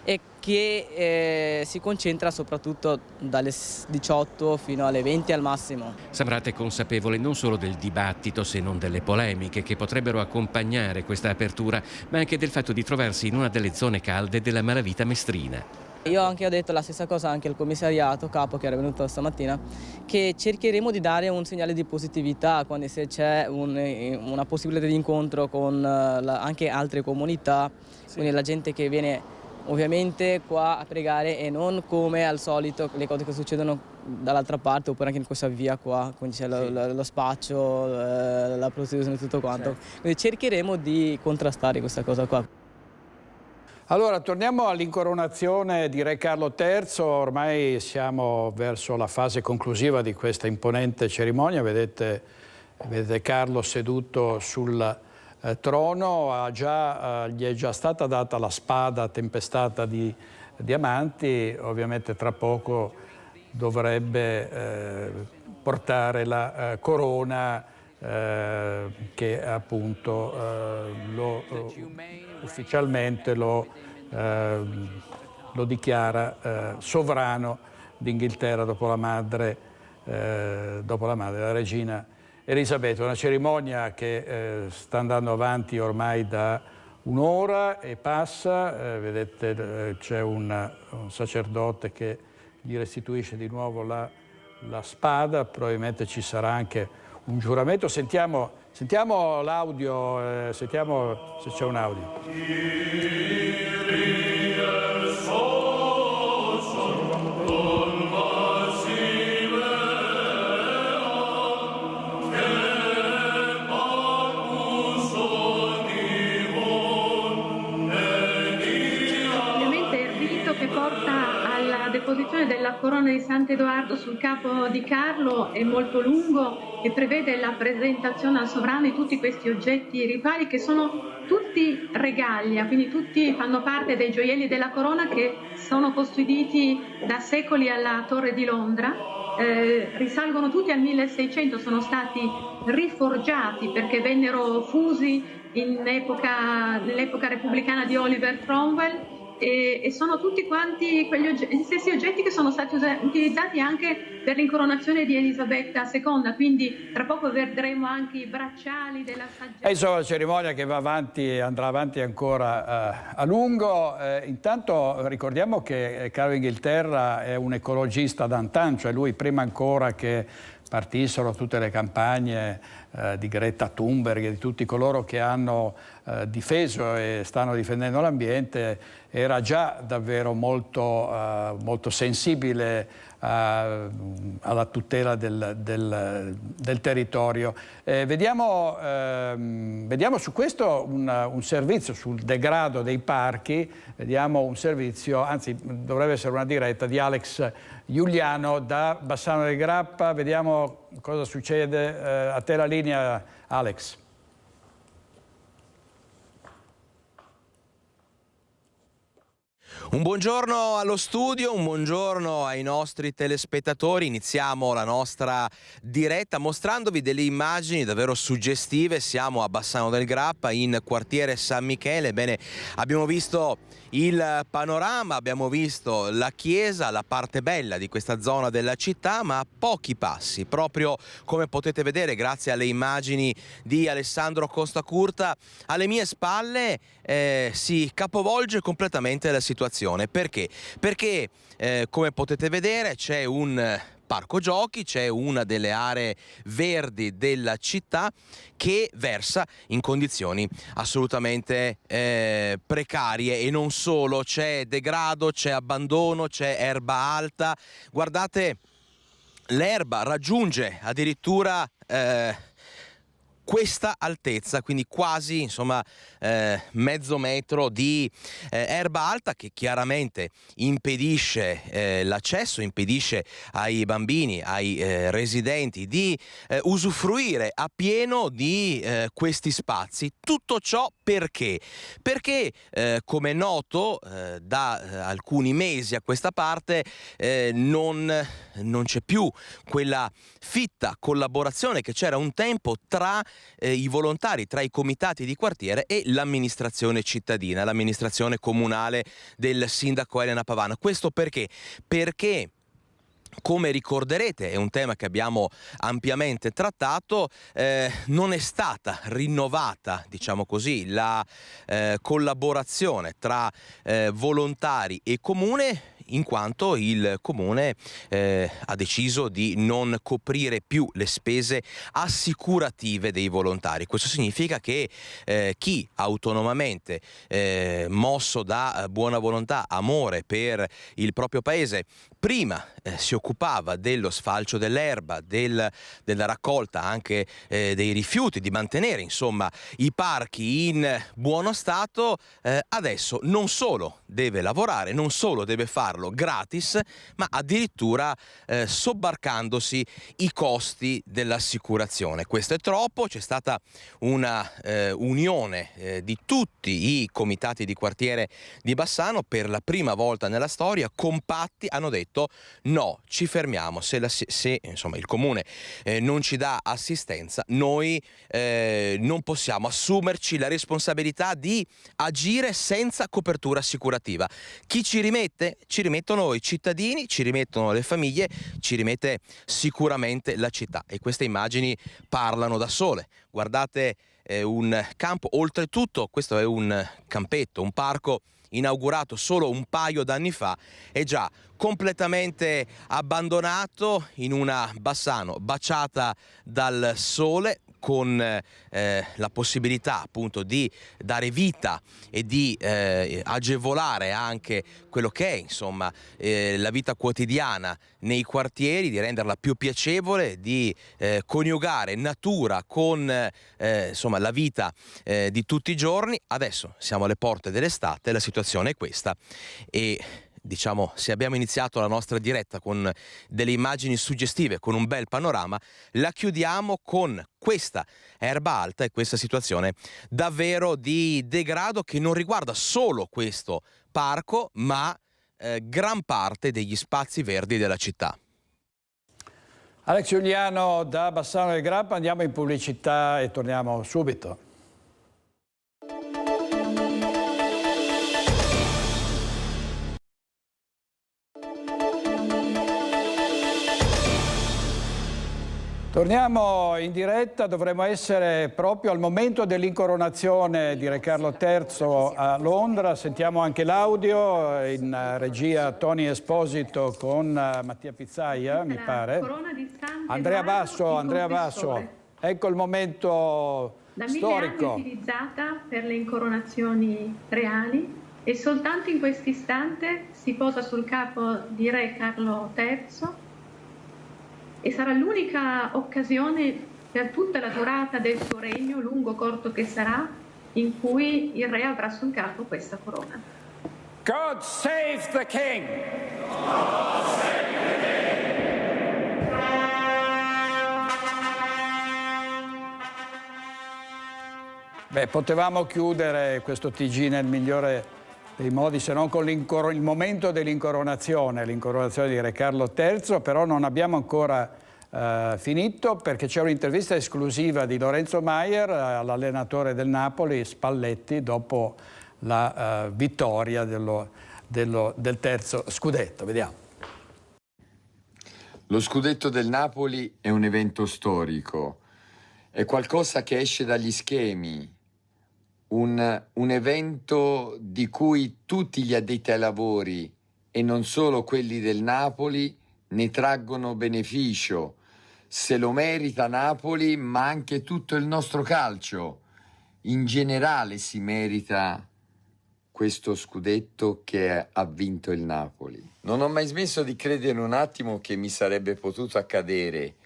e che si concentra soprattutto dalle 18 fino alle 20 al massimo. Samrat è consapevole non solo del dibattito, se non delle polemiche che potrebbero accompagnare questa apertura, ma anche del fatto di trovarsi in una delle zone calde della malavita mestrina. Io anche ho detto la stessa cosa anche al commissariato capo che era venuto stamattina, che cercheremo di dare un segnale di positività quando se c'è una possibilità di incontro con anche altre comunità, quindi la gente che viene ovviamente qua a pregare e non come al solito le cose che succedono dall'altra parte oppure anche in questa via qua, quindi c'è lo spaccio, la prostituzione e tutto quanto. Certo. Quindi cercheremo di contrastare questa cosa qua. Allora, torniamo all'incoronazione di Re Carlo III, ormai siamo verso la fase conclusiva di questa imponente cerimonia, vedete Carlo seduto sul trono, gli è già stata data la spada tempestata di diamanti, ovviamente tra poco dovrebbe portare la corona che appunto ufficialmente lo dichiara sovrano d'Inghilterra dopo la madre, la regina Elisabetta. Una cerimonia che sta andando avanti ormai da un'ora e passa, vedete c'è un sacerdote che gli restituisce di nuovo la spada, probabilmente ci sarà anche un giuramento. Sentiamo l'audio, sentiamo se c'è un audio. Deposizione della corona di Sant'Edoardo sul capo di Carlo è molto lungo e prevede la presentazione al sovrano di tutti questi oggetti rituali che sono tutti regaglia, quindi tutti fanno parte dei gioielli della corona che sono custoditi da secoli alla Torre di Londra. Risalgono tutti al 1600, sono stati riforgiati perché vennero fusi nell'epoca repubblicana di Oliver Cromwell. E sono tutti quanti gli stessi oggetti che sono stati utilizzati anche per l'incoronazione di Elisabetta II, quindi tra poco vedremo anche i bracciali della saggezza. Insomma, la cerimonia che va avanti e andrà avanti ancora a lungo. Intanto ricordiamo che Carlo Inghilterra è un ecologista d'antan, cioè lui prima ancora che partissero tutte le campagne di Greta Thunberg e di tutti coloro che hanno difeso e stanno difendendo l'ambiente, era già davvero molto sensibile alla tutela del territorio. Vediamo su questo un servizio, sul degrado dei parchi, vediamo un servizio, anzi dovrebbe essere una diretta di Alex Giuliano da Bassano del Grappa. Vediamo cosa succede. A te la linea, Alex. Un buongiorno allo studio, un buongiorno ai nostri telespettatori. Iniziamo la nostra diretta mostrandovi delle immagini davvero suggestive. Siamo a Bassano del Grappa, in quartiere San Michele. Bene, abbiamo visto il panorama, abbiamo visto la chiesa, la parte bella di questa zona della città, ma a pochi passi, proprio come potete vedere grazie alle immagini di Alessandro Costacurta, alle mie spalle si capovolge completamente la situazione. Perché? Perché come potete vedere c'è un parco giochi, c'è una delle aree verdi della città che versa in condizioni assolutamente precarie, e non solo, c'è degrado, c'è abbandono, c'è erba alta. Guardate, l'erba raggiunge addirittura questa altezza, quindi quasi insomma mezzo metro di erba alta, che chiaramente impedisce l'accesso, impedisce ai bambini, ai residenti di usufruire appieno di questi spazi. Tutto ciò perché? Perché come è noto da alcuni mesi a questa parte non c'è più quella fitta collaborazione che c'era un tempo tra i volontari, tra i comitati di quartiere e l'amministrazione cittadina, l'amministrazione comunale del sindaco Elena Pavano. Questo perché? Perché, come ricorderete, è un tema che abbiamo ampiamente trattato, non è stata rinnovata, diciamo così, la collaborazione tra volontari e comune, in quanto il comune ha deciso di non coprire più le spese assicurative dei volontari. Questo significa che chi autonomamente, mosso da buona volontà, amore per il proprio paese, prima si occupava dello sfalcio dell'erba, della raccolta anche dei rifiuti, di mantenere insomma i parchi in buono stato, adesso non solo deve lavorare, non solo deve farlo gratis, ma addirittura sobbarcandosi i costi dell'assicurazione. Questo è troppo. C'è stata una unione di tutti i comitati di quartiere di Bassano, per la prima volta nella storia, compatti, hanno detto no, ci fermiamo, se insomma il comune non ci dà assistenza, noi non possiamo assumerci la responsabilità di agire senza copertura assicurativa. Chi ci rimette? Ci rimettono i cittadini, ci rimettono le famiglie, ci rimette sicuramente la città, e queste immagini parlano da sole. Guardate un campo, oltretutto questo è un campetto, un parco inaugurato solo un paio d'anni fa, è già completamente abbandonato in una Bassano baciata dal sole, con la possibilità appunto di dare vita e di agevolare anche quello che è insomma la vita quotidiana nei quartieri, di renderla più piacevole, di coniugare natura con insomma la vita di tutti i giorni. Adesso siamo alle porte dell'estate, la situazione è questa, e diciamo, se abbiamo iniziato la nostra diretta con delle immagini suggestive, con un bel panorama, la chiudiamo con questa erba alta e questa situazione davvero di degrado che non riguarda solo questo parco, ma gran parte degli spazi verdi della città. Alex Giuliano da Bassano del Grappa, andiamo in pubblicità e torniamo subito. Torniamo in diretta, dovremmo essere proprio al momento dell'incoronazione di Re Carlo III a Londra. Sentiamo anche l'audio, in regia Tony Esposito con Mattia Pizzaia, mi pare. Andrea Basso, ecco il momento da storico. Da 1000 anni utilizzata per le incoronazioni reali, e soltanto in questo istante si posa sul capo di Re Carlo III, e sarà l'unica occasione per tutta la durata del suo regno, lungo o corto che sarà, in cui il re avrà sul capo questa corona. God save the King! God save the King! Beh, potevamo chiudere questo TG nel migliore dei modi, se non con il momento dell'incoronazione, di Re Carlo III, però non abbiamo ancora finito perché c'è un'intervista esclusiva di Lorenzo Maier all'allenatore del Napoli, Spalletti, dopo la vittoria del terzo scudetto. Vediamo. Lo scudetto del Napoli è un evento storico, è qualcosa che esce dagli schemi, un evento di cui tutti gli addetti ai lavori e non solo quelli del Napoli ne traggono beneficio. Se lo merita Napoli, ma anche tutto il nostro calcio. In generale si merita questo scudetto che ha vinto il Napoli. Non ho mai smesso di credere un attimo che mi sarebbe potuto accadere,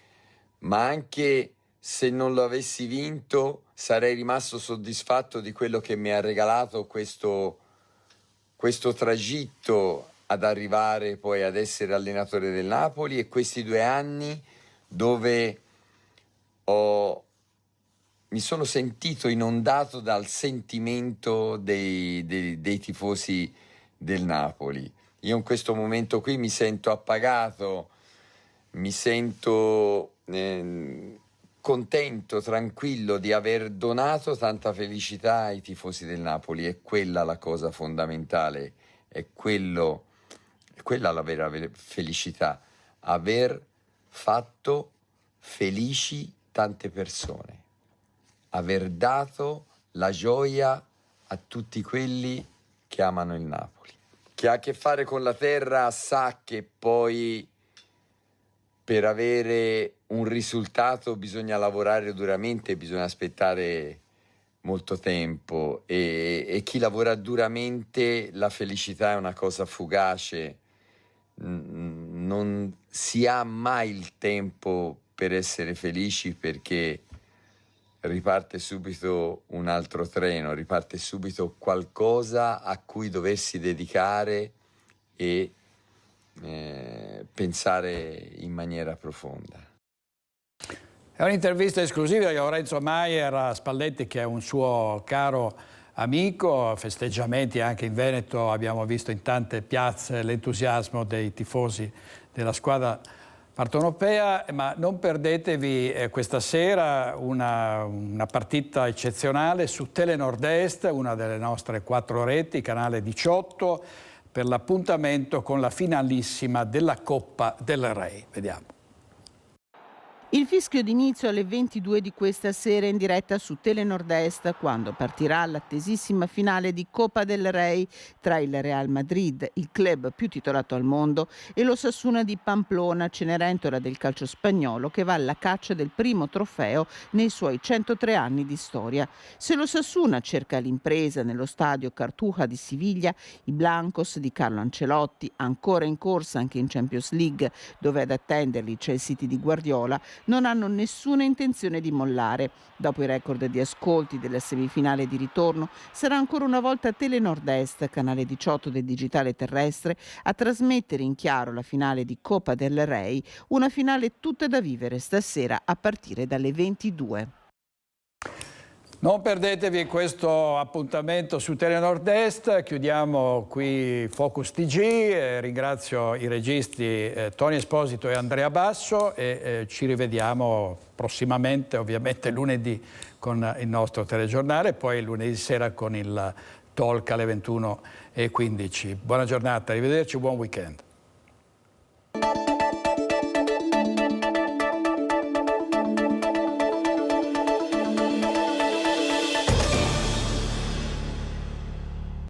ma anche se non lo avessi vinto sarei rimasto soddisfatto di quello che mi ha regalato questo tragitto ad arrivare poi ad essere allenatore del Napoli, e questi 2 anni dove mi sono sentito inondato dal sentimento dei tifosi del Napoli. Io in questo momento qui mi sento appagato, mi sento contento, tranquillo di aver donato tanta felicità ai tifosi del Napoli. È quella la cosa fondamentale, è quella la vera felicità, aver fatto felici tante persone, aver dato la gioia a tutti quelli che amano il Napoli. Chi ha a che fare con la terra sa che poi per avere un risultato bisogna lavorare duramente, bisogna aspettare molto tempo, e chi lavora duramente, la felicità è una cosa fugace, non si ha mai il tempo per essere felici, perché riparte subito un altro treno, riparte subito qualcosa a cui doversi dedicare e pensare in maniera profonda. È un'intervista esclusiva di Lorenzo Maier a Spalletti, che è un suo caro amico. Festeggiamenti anche in Veneto, abbiamo visto in tante piazze l'entusiasmo dei tifosi della squadra partenopea, ma non perdetevi questa sera una partita eccezionale su Telenord Est, una delle nostre 4 reti, canale 18, per l'appuntamento con la finalissima della Coppa del Re. Vediamo. Il fischio d'inizio alle 22 di questa sera in diretta su Telenord Est, quando partirà l'attesissima finale di Coppa del Rey tra il Real Madrid, il club più titolato al mondo, e l'Osasuna di Pamplona, Cenerentola del calcio spagnolo, che va alla caccia del primo trofeo nei suoi 103 anni di storia. Se l'Osasuna cerca l'impresa nello stadio Cartuja di Siviglia, i Blancos di Carlo Ancelotti, ancora in corsa anche in Champions League, dove ad attenderli c'è il City di Guardiola, non hanno nessuna intenzione di mollare. Dopo i record di ascolti della semifinale di ritorno, sarà ancora una volta Telenord Est, canale 18 del digitale terrestre, a trasmettere in chiaro la finale di Coppa del Rey, una finale tutta da vivere stasera a partire dalle 22. Non perdetevi questo appuntamento su Telenord Est. Chiudiamo qui Focus TG. Ringrazio i registi Tony Esposito e Andrea Basso, e ci rivediamo prossimamente, ovviamente lunedì, con il nostro telegiornale, poi lunedì sera con il talk alle 21:15. Buona giornata, arrivederci, buon weekend.